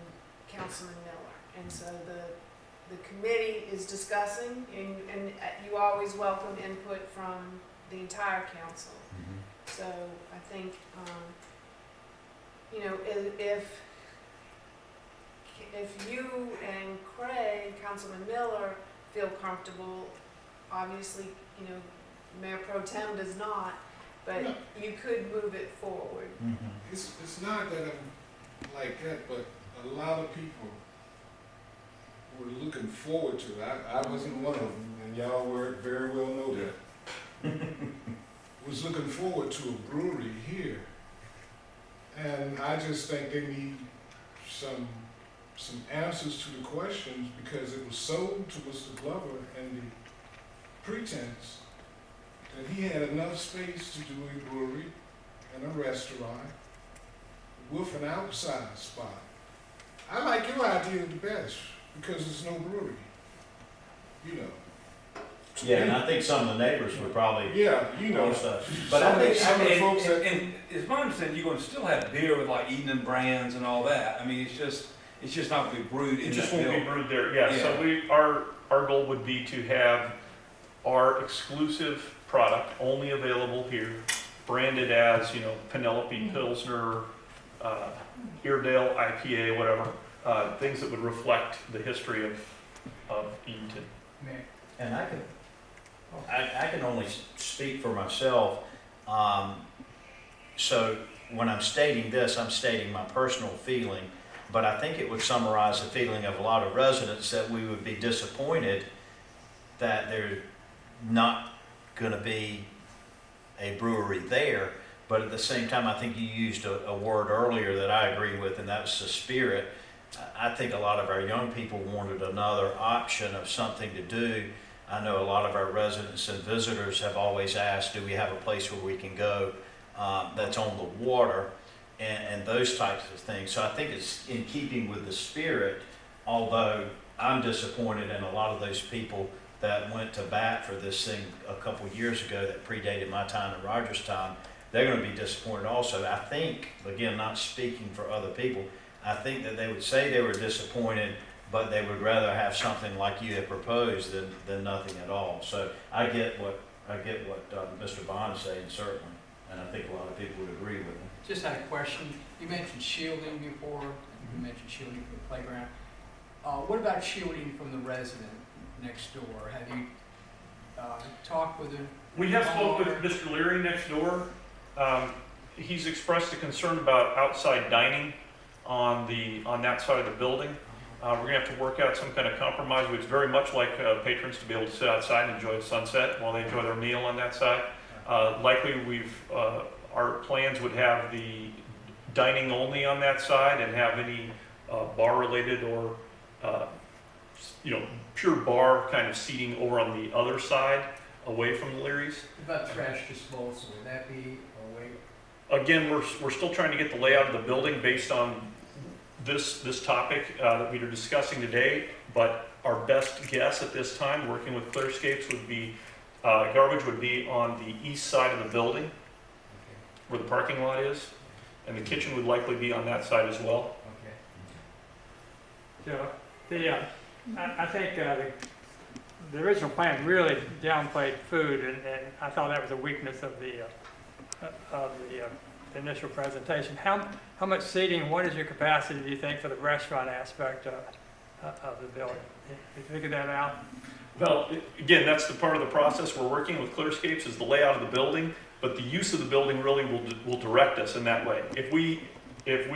Councilman Miller. And so the committee is discussing, and you always welcome input from the entire council. Mm-hmm. So I think, if you and Craig, Councilman Miller, feel comfortable, obviously, Mayor Pro Tem does not, but No. you could move it forward. Mm-hmm. It's not that I'm like that, but a lot of people were looking forward to it. I wasn't one of them, and y'all were very well know that. Was looking forward to a brewery here. And I just think they need some answers to the questions, because it was sold to Mr. Glover and the pretense that he had enough space to do a brewery and a restaurant with an outside spot. I like your idea the best because there's no brewery, Yeah, and I think some of the neighbors would probably Yeah, stuff. But I think some of the folks that And it's my understanding you're gonna still have beer with like Edenton brands and all that. I mean, it's just not gonna be brewed in It that just won't be building. brewed there, yeah. So our goal would be to have our exclusive product only available here branded as, Penelope Pilsner, Iredale IPA, whatever, things that would reflect the history of Edenton. Mayor, And I can only speak for myself. So when I'm stating this, I'm stating my personal feeling, but I think it would summarize the feeling of a lot of residents that we would be disappointed that there's not going to be a brewery there. But at the same time, I think you used a word earlier that I agree with, and that's the spirit. I think a lot of our young people wanted another option of something to do. I know a lot of our residents and visitors have always asked, do we have a place where we can go that's on the water, and those types of things. So I think it's in keeping with the spirit, although I'm disappointed in a lot of those people that went to bat for this thing a couple years ago that predated my time and Roger's time. They're going to be disappointed also. I think, again, not speaking for other people, I think that they would say they were disappointed, but they would rather have something like you have proposed than nothing at all. So I get what Mr. Bond is saying, certainly, and I think a lot of people would agree with him. just had a question. You mentioned shielding before, you mentioned shielding from the playground. What about shielding from the resident next door? Have you talked with them? We have spoke with Mr. Leary next door. He's expressed a concern about outside dining on that side of the building. We're gonna have to work out some kind of compromise, which is very much like patrons to be able to sit outside and enjoy the sunset while they enjoy their meal on that side. Likely our plans would have the dining only on that side and have any bar related or pure bar kind of seating over on the other side away from the Leary's. What about trash disposal? Would that be a way? Again, we're still trying to get the layout of the building based on this topic that we are discussing today, but our best guess at this time, working with Clearscapes, would be garbage would be on the east side of the building where the parking lot is, and the kitchen would likely be on that side as well. Okay. I think the original plan really downplayed food, and I thought that was a weakness of the initial presentation. How much seating, what is your capacity, do you think, for the restaurant aspect of the building? You figured that out? Well, again, that's the part of the process we're working with Clearscapes is the layout of the building, but the use of the building really will direct us in that way. If we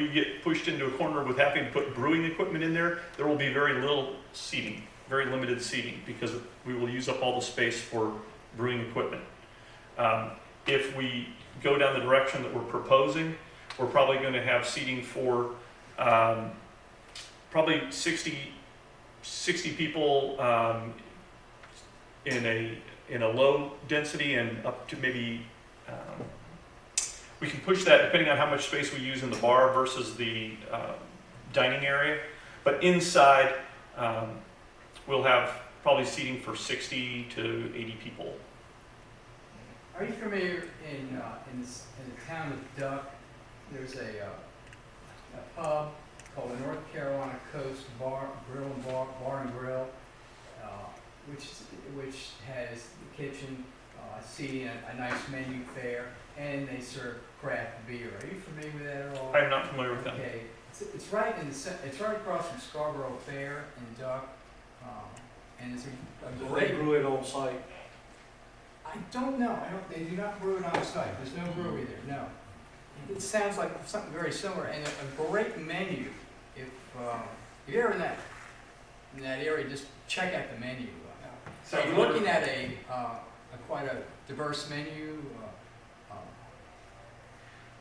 get pushed into a corner with having to put brewing equipment in there, there will be very little seating, very limited seating, because we will use up all the space for brewing equipment. If we go down the direction that we're proposing, we're probably going to have seating for probably 60 people in a low density, and up to maybe we can push that depending on how much space we use in the bar versus the dining area. But inside, we'll have probably seating for 60 to 80 people. Are you familiar in the town of Duck? There's a pub called the North Carolina Coast Bar and Grill, which has the kitchen, seating, a nice menu fare, and they serve craft beer. Are you familiar with that at all? I'm not familiar with that. Okay, it's right it's right across from Scarborough Fair in Duck, and it's a Do great. they brew it on site? I don't know. They do not brew it on site. There's no brewery there. No. It sounds like something very similar, and a great menu. If you're in that area, just check out the menu. So you're looking at a quite a diverse menu.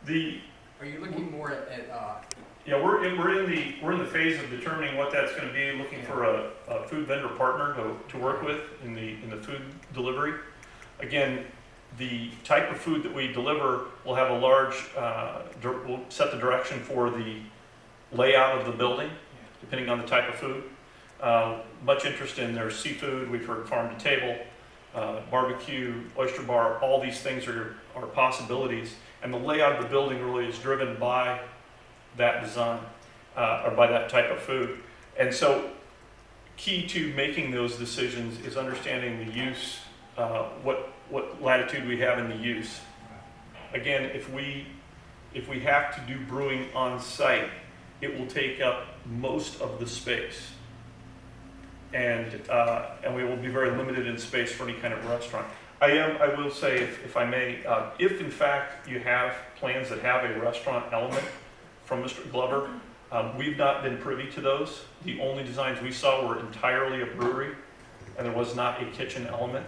Are you looking more at? Yeah, we're in the phase of determining what that's going to be. Looking for a food vendor partner to work with in the food delivery. Again, the type of food that we deliver will have a large, will set the direction for the layout of the building, depending on the type of food. Much interest in their seafood. We've heard farm to table, barbecue, oyster bar. All these things are possibilities, and the layout of the building really is driven by that design or by that type of food. And so, key to making those decisions is understanding the use. What latitude we have in the use. again, if we have to do brewing on site, it will take up most of the space. And we will be very limited in space for any kind of restaurant. I will say, if I may, if in fact you have plans that have a restaurant element from Mr. Glover, we've not been privy to those. The only designs we saw were entirely a brewery, and there was not a kitchen element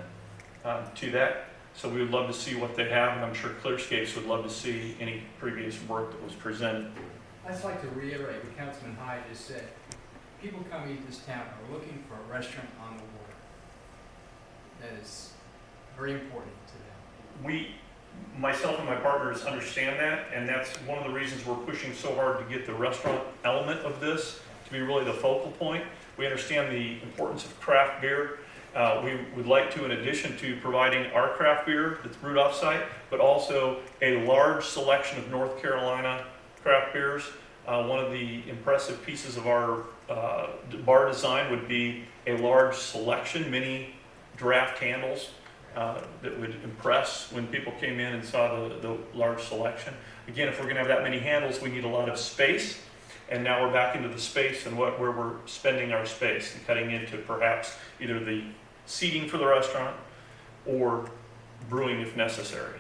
to that. So we would love to see what they have, and I'm sure Clearscapes would love to see any previous work that was presented. I'd just like to reiterate what Councilman Hyde just said. People coming to this town are looking for a restaurant on the water. That is very important to them. Myself and my partners understand that, and that's one of the reasons we're pushing so hard to get the restaurant element of this to be really the focal point. We understand the importance of craft beer. We would like to, in addition to providing our craft beer that's brewed off-site, but also a large selection of North Carolina craft beers. One of the impressive pieces of our bar design would be a large selection, mini draft handles that would impress when people came in and saw the large selection. Again, if we're gonna have that many handles, we need a lot of space. And now we're back into the space and where we're spending our space and cutting into perhaps either the seating for the restaurant or brewing if necessary.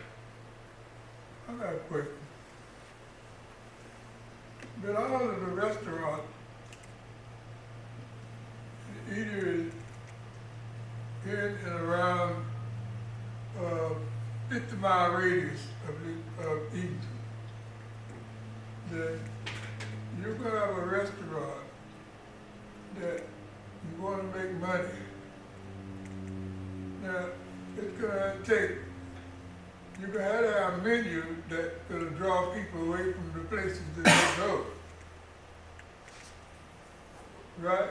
I got a question. But all of the restaurants, either in and around 50-mile radius of Edenton, that you're gonna have a restaurant that you wanna make money. Now, it's gonna take, you're gonna have to have a menu that's gonna draw people away from the places that they go. Right?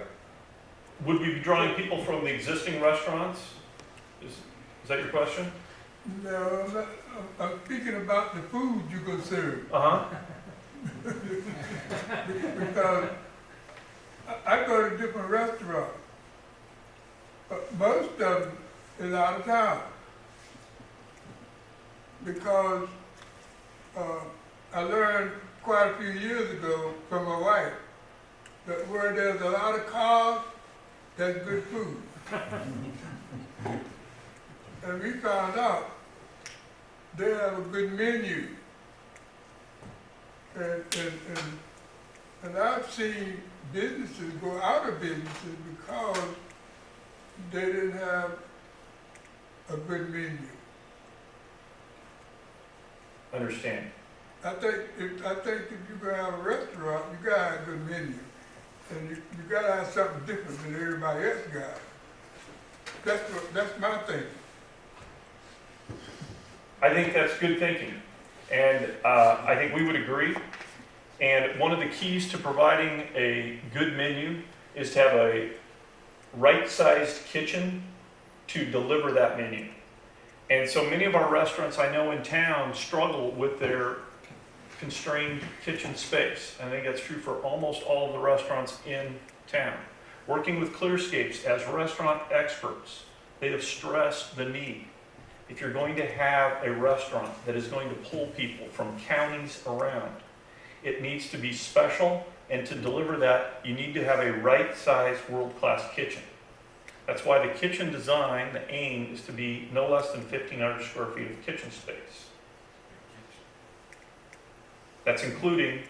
Would we be drawing people from the existing restaurants? Is that your question? No, I'm not, I'm speaking about the food you're gonna serve. Uh-huh. Because I go to different restaurants, but most of them is out of town. Because I learned quite a few years ago from my wife that where there's a lot of cars, that's good food. And we found out they have a good menu. And I've seen businesses go out of businesses because they didn't have a good menu. Understand. I think if you're gonna have a restaurant, you gotta have a good menu. And you gotta have something different than everybody else got. That's my thinking. I think that's good thinking. And I think we would agree. And one of the keys to providing a good menu is to have a right-sized kitchen to deliver that menu. And so many of our restaurants I know in town struggle with their constrained kitchen space. I think that's true for almost all of the restaurants in town. Working with Clearscapes as restaurant experts, they have stressed the need. If you're going to have a restaurant that is going to pull people from counties around, it needs to be special, and to deliver that, you need to have a right-sized world-class kitchen. That's why the kitchen design, the aim is to be no less than 1,500 square feet of kitchen space. That's including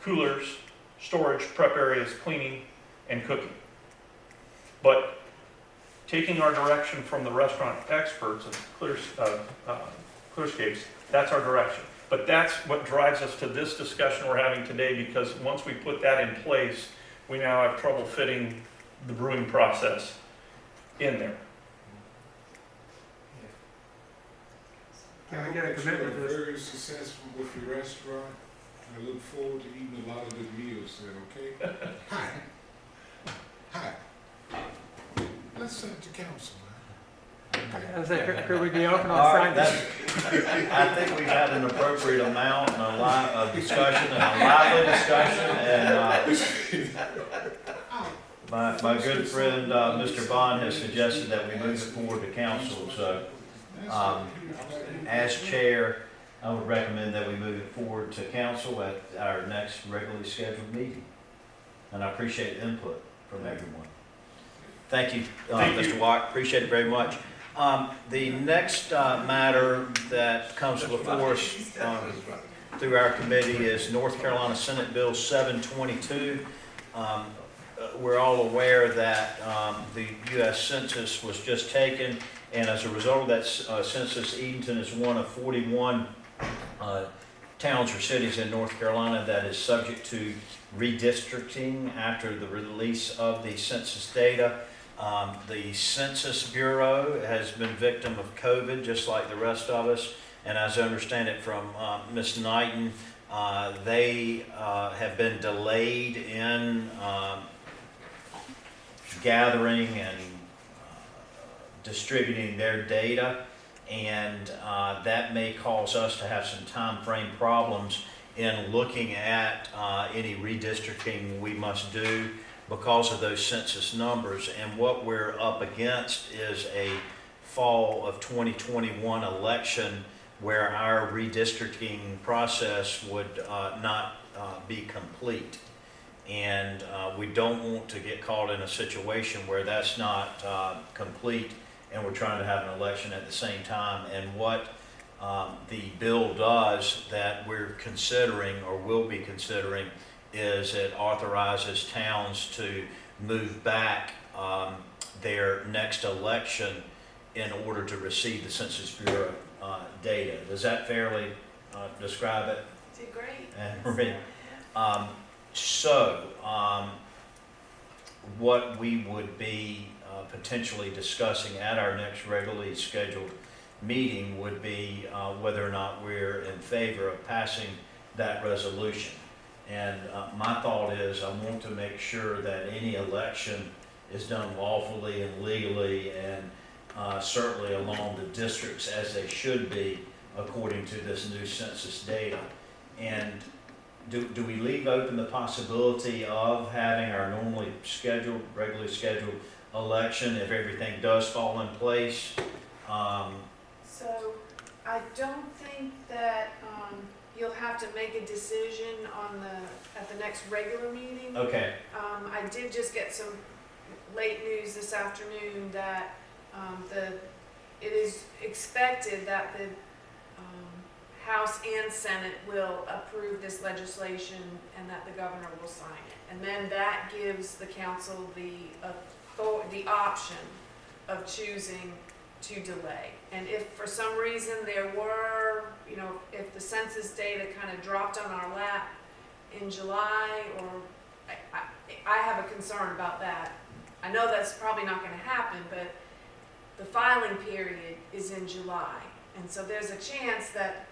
coolers, storage, prep areas, cleaning, and cooking. But taking our direction from the restaurant experts of Clearscapes, that's our direction. But that's what drives us to this discussion we're having today, because once we put that in place, we now have trouble fitting the brewing process in there. Can we get a commitment to You're this? very successful with your restaurant. I look forward to eating a lot of good meals there, okay? Hi. Hi. Let's send it to council, man. I say, could we be open All on right, Sunday? I think we've had an appropriate amount and a discussion and a lively discussion, and my good friend, Mr. Bond has suggested that we move it forward to council, so As chair, I would recommend that we move it forward to council at our next regularly scheduled meeting. And I appreciate the input from everyone. Thank you, Thank you. Mr. Watt, appreciate it very much. The next matter that comes before us through our committee is North Carolina Senate Bill 722. We're all aware that the U.S. Census was just taken, and as a result of that census, Edenton is one of 41 towns or cities in North Carolina that is subject to redistricting after the release of the census data. The Census Bureau has been victim of COVID, just like the rest of us, and as I understand it from Ms. Knighton, they have been delayed in gathering and distributing their data, and that may cause us to have some time frame problems in looking at any redistricting we must do because of those census numbers. And what we're up against is a fall of 2021 election where our redistricting process would not be complete. And we don't want to get caught in a situation where that's not complete and we're trying to have an election at the same time. And what the bill does that we're considering or will be considering is it authorizes towns to move back their next election in order to receive the Census Bureau data. Does that fairly describe it? Did great. Marie? What we would be potentially discussing at our next regularly scheduled meeting would be whether or not we're in favor of passing that resolution. And my thought is I want to make sure that any election is done lawfully and legally and certainly along the districts as they should be according to this new census data. And do we leave open the possibility of having our normally scheduled, regularly scheduled election if everything does fall in place? So I don't think that you'll have to make a decision on at the next regular meeting. Okay. I did just get some late news this afternoon that it is expected that the House and Senate will approve this legislation and that the governor will sign it. And then that gives the council the option of choosing to delay. And if for some reason there were, if the census data kind of dropped on our lap in July, or I have a concern about that. I know that's probably not going to happen, but the filing period is in July. And so there's a chance that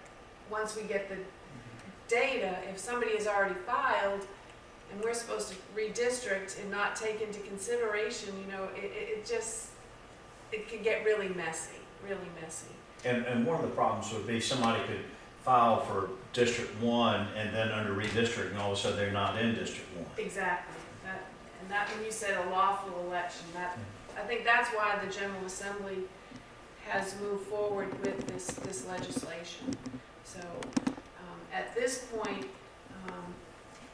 once we get the data, if somebody has already filed and we're supposed to redistrict and not take into consideration, it could get really messy, really messy. And one of the problems would be somebody could file for District 1 and then under redistricting, all of a sudden they're not in District 1. Exactly. That when you said a lawful election, I think that's why the General Assembly has moved forward with this legislation. So at this point,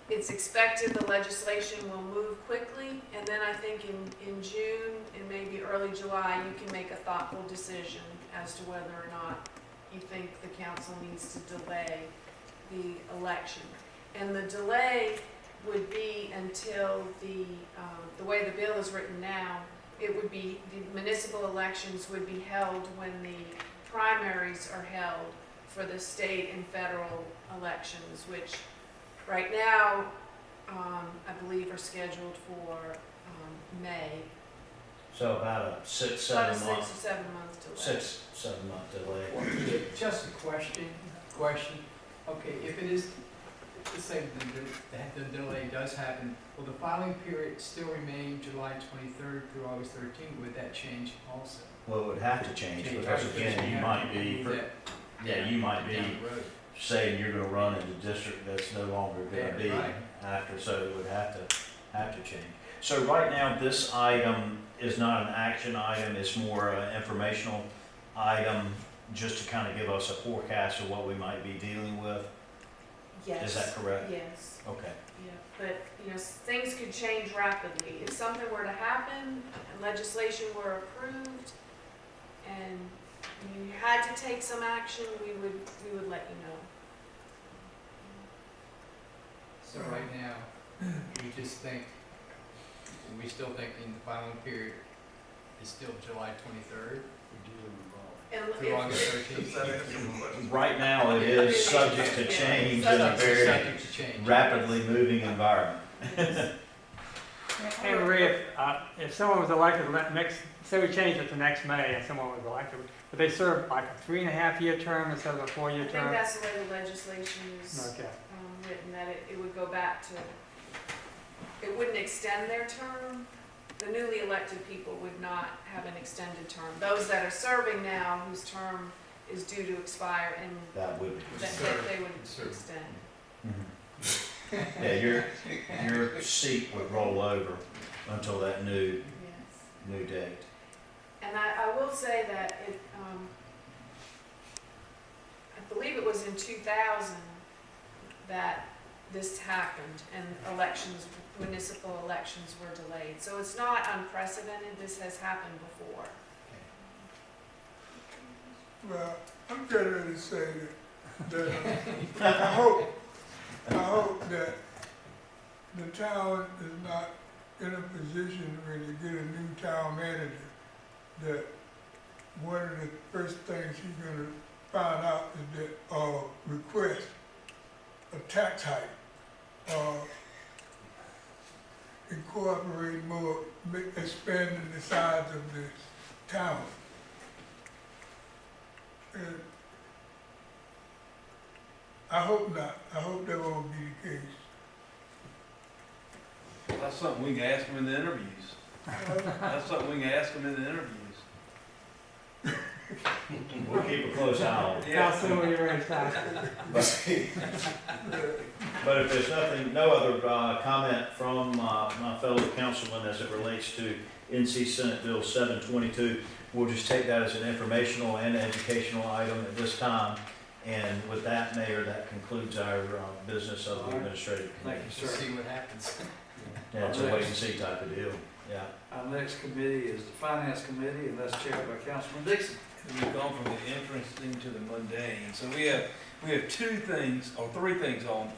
it's expected the legislation will move quickly, and then I think in June and maybe early July, you can make a thoughtful decision as to whether or not you think the council needs to delay the election. And the delay would be until the way the bill is written now, it would be, the municipal elections would be held when the primaries are held for the state and federal elections, which right now, I believe are scheduled for May. So about a 6-7 About a month, 6 or 7 month delay. 6-7 month delay. Just a question. Okay, if it is, let's say the delay does happen, will the filing period still remain July 23rd through August 13th? Would that change also? Well, it would have to change because again, you might be, you might be saying you're gonna run in a district that's no longer gonna be after, so it would have to change. So right now, this item is not an action item, it's more an informational item just to kind of give us a forecast of what we might be dealing with? Yes. Is that correct? Yes. Okay. Yeah, but, things could change rapidly. If something were to happen and legislation were approved and you had to take some action, we would let you know. So right now, we just think, we still thinking the filing period is still July 23rd And through if, August 13th? Right now, it is subject to change in a very Subject to change. rapidly moving environment. yes. Hey, Maria, if someone was elected say we changed it to next May and someone was elected, would they serve like a 3.5-year term instead of a 4-year I think term? that's the way the legislation is Okay. written, that it would go back to, it wouldn't extend their term. The newly elected people would not have an extended term. Those that are serving now, whose term is due to expire, and That would be. that they would extend. Mhm. Yeah, your seat would roll over until that Yes. new date. And I will say that I believe it was in 2000 that this happened and municipal elections were delayed. So it's not unprecedented, this has happened before. Well, I'm getting ready to say that I hope that the town is not in a position when you get a new town manager, that one of the first things he's gonna find out is that, request a tax hike, incorporate more, expanding the size of this town. And I hope not. I hope that won't be the case. That's something we can ask them in the interviews. That's something we can ask them in the interviews. We'll keep a close eye on it. How soon will you raise taxes? But if there's no other comment from my fellow councilmen as it relates to NC Senate Bill 722, we'll just take that as an informational and educational item at this time. And with that, Mayor, that concludes our business of the administrative committee. Thank you, To sir. see what happens. Yeah, it's a wait and see type of deal, yeah. Our next committee is the Finance Committee, and that's chaired by Councilman Dixon. We've gone from the interesting to the mundane. So we have three things on.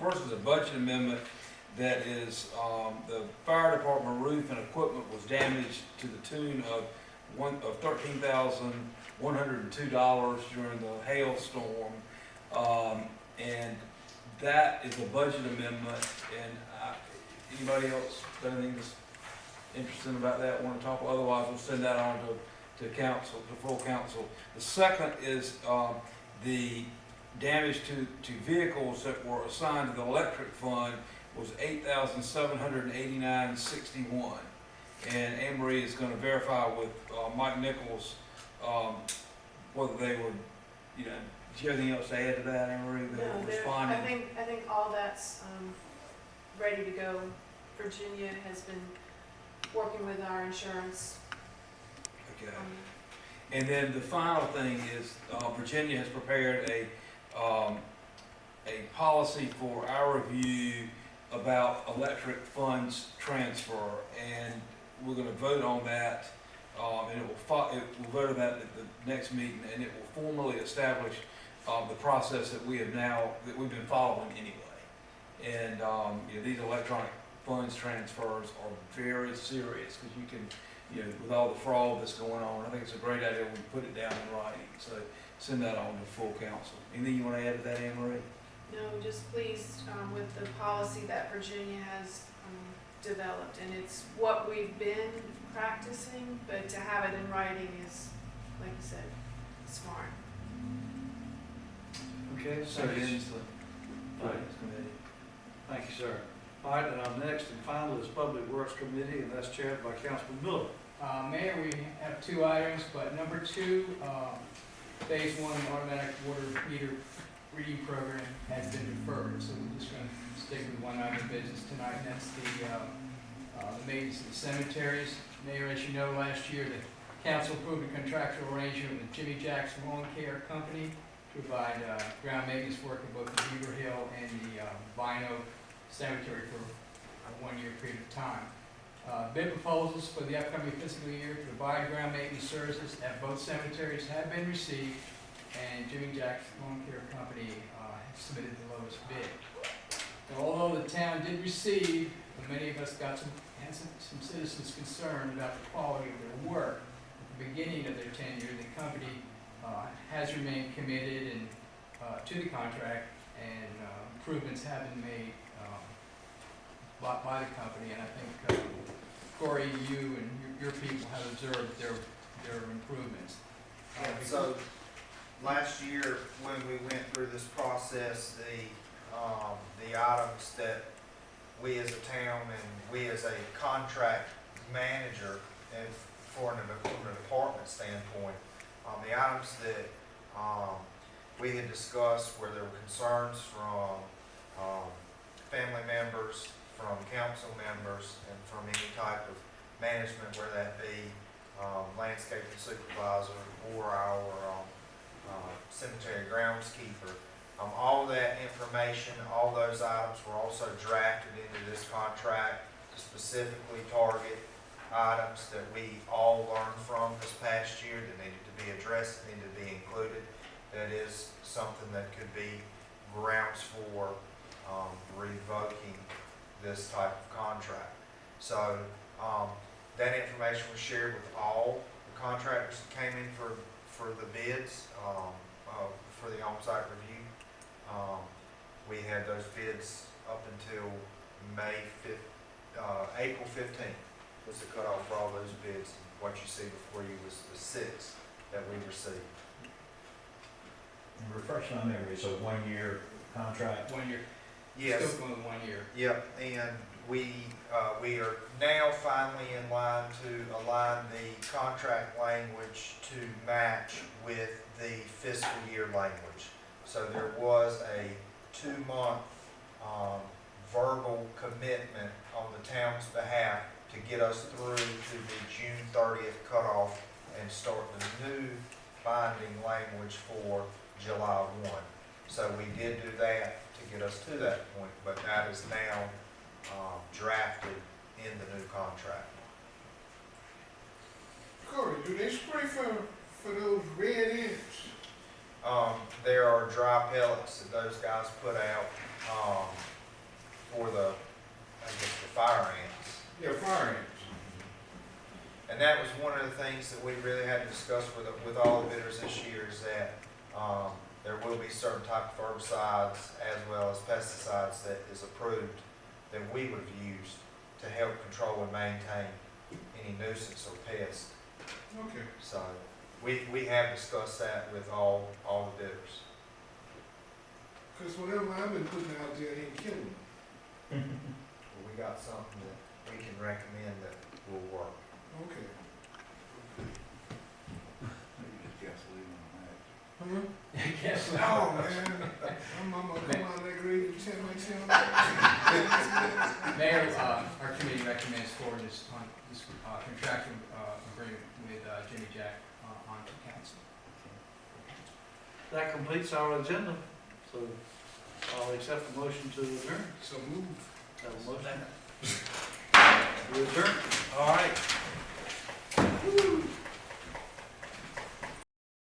First is a budget amendment that is, the fire department roof and equipment was damaged to the tune of $13,102 during the hailstorm. And that is a budget amendment, and anybody else got anything that's interesting about that, want to talk? Otherwise, we'll send that on to council, to full council. The second is the damage to vehicles that were assigned to the electric fund was $8,789.61. And Anne Marie is going to verify with Mike Nichols whether they were, do you have anything else to add to that, Anne Marie? No, I think all that's ready to go. Virginia has been working with our insurance. Okay. And then the final thing is Virginia has prepared a policy for our review about electric funds transfer, and we're going to vote on that, and we'll vote on that at the next meeting, and it will formally establish the process that we've been following anyway. And these electronic funds transfers are very serious because you can, with all the fraud that's going on, I think it's a great idea when we put it down in writing. So send that on to full council. Anything you want to add to that, Anne Marie? No, just pleased with the policy that Virginia has developed, and it's what we've been practicing, but to have it in writing is, like you said, smart. Okay, So it ends the Finance Committee. Thank you, sir. All right, and our next and final is Public Works Committee, and that's chaired by Councilman Miller. Mayor, we have two items, but number two, phase one automatic water meter reading program has been deferred, so we're just going to stick with one item of business tonight, and that's the maintenance of the cemeteries. Mayor, as you know, last year the Council approved a contractual arrangement with Jimmy Jack's Lawn Care Company to provide ground maintenance work in both the Beaver Hill and the Vine Oak Cemetery for a 1-year period of time. Bid proposals for the upcoming fiscal year to provide ground maintenance services at both cemeteries have been received, and Jimmy Jack's Lawn Care Company submitted the lowest bid. Now, although the town did receive, many of us got some citizens concerned about the quality of their work at the beginning of their tenure. The company has remained committed and to the contract, and improvements have been made by the company, and I think Corey, you and your people have observed their improvements. So, last year, when we went through this process, the items that we as a town and we as a contract manager, and from a department standpoint, the items that we had discussed where there were concerns from family members, from council members, and from any type of management, whether that be landscaping supervisor or our cemetery groundskeeper. All that information, all those items were also drafted into this contract to specifically target items that we all learned from this past year that needed to be addressed, needed to be included. That is something that could be grounds for revoking this type of contract. So that information was shared with all the contractors that came in for the bids for the on-site review. We had those bids up until April 15th was the cutoff for all those bids. What you see before you was the 6 that we received. And refresh my memory, so 1-year contract? 1 year. Yes. Still going 1 year. Yep, and we are now finally in line to align the contract language to match with the fiscal year language. So there was a 2-month verbal commitment on the town's behalf to get us through to the June 30th cutoff and start the new binding language for July 1. So we did do that to get us to that point, but that is now drafted in the new contract. Corey, do they spray for those red ends? There are dry pellets that those guys put out for the fire ants. Yeah, fire ants. And that was one of the things that we really had to discuss with all the bidders this year is that there will be certain type of herbicides as well as pesticides that is approved that we would have used to help control and maintain any nuisance or pest. Okay. So we have discussed that with all the bidders. Because whatever I've been putting out there ain't killing them. Well, we got something that we can recommend that will work. Okay. Yes. Oh, man. I'm gonna come out that grade and tell my Mayor, our committee recommends for this contractual agreement with Jimmy Jack on to council. That completes our agenda, so I'll accept the motion to adjourn. So move. Have a motion? We adjourn. All right. Woo.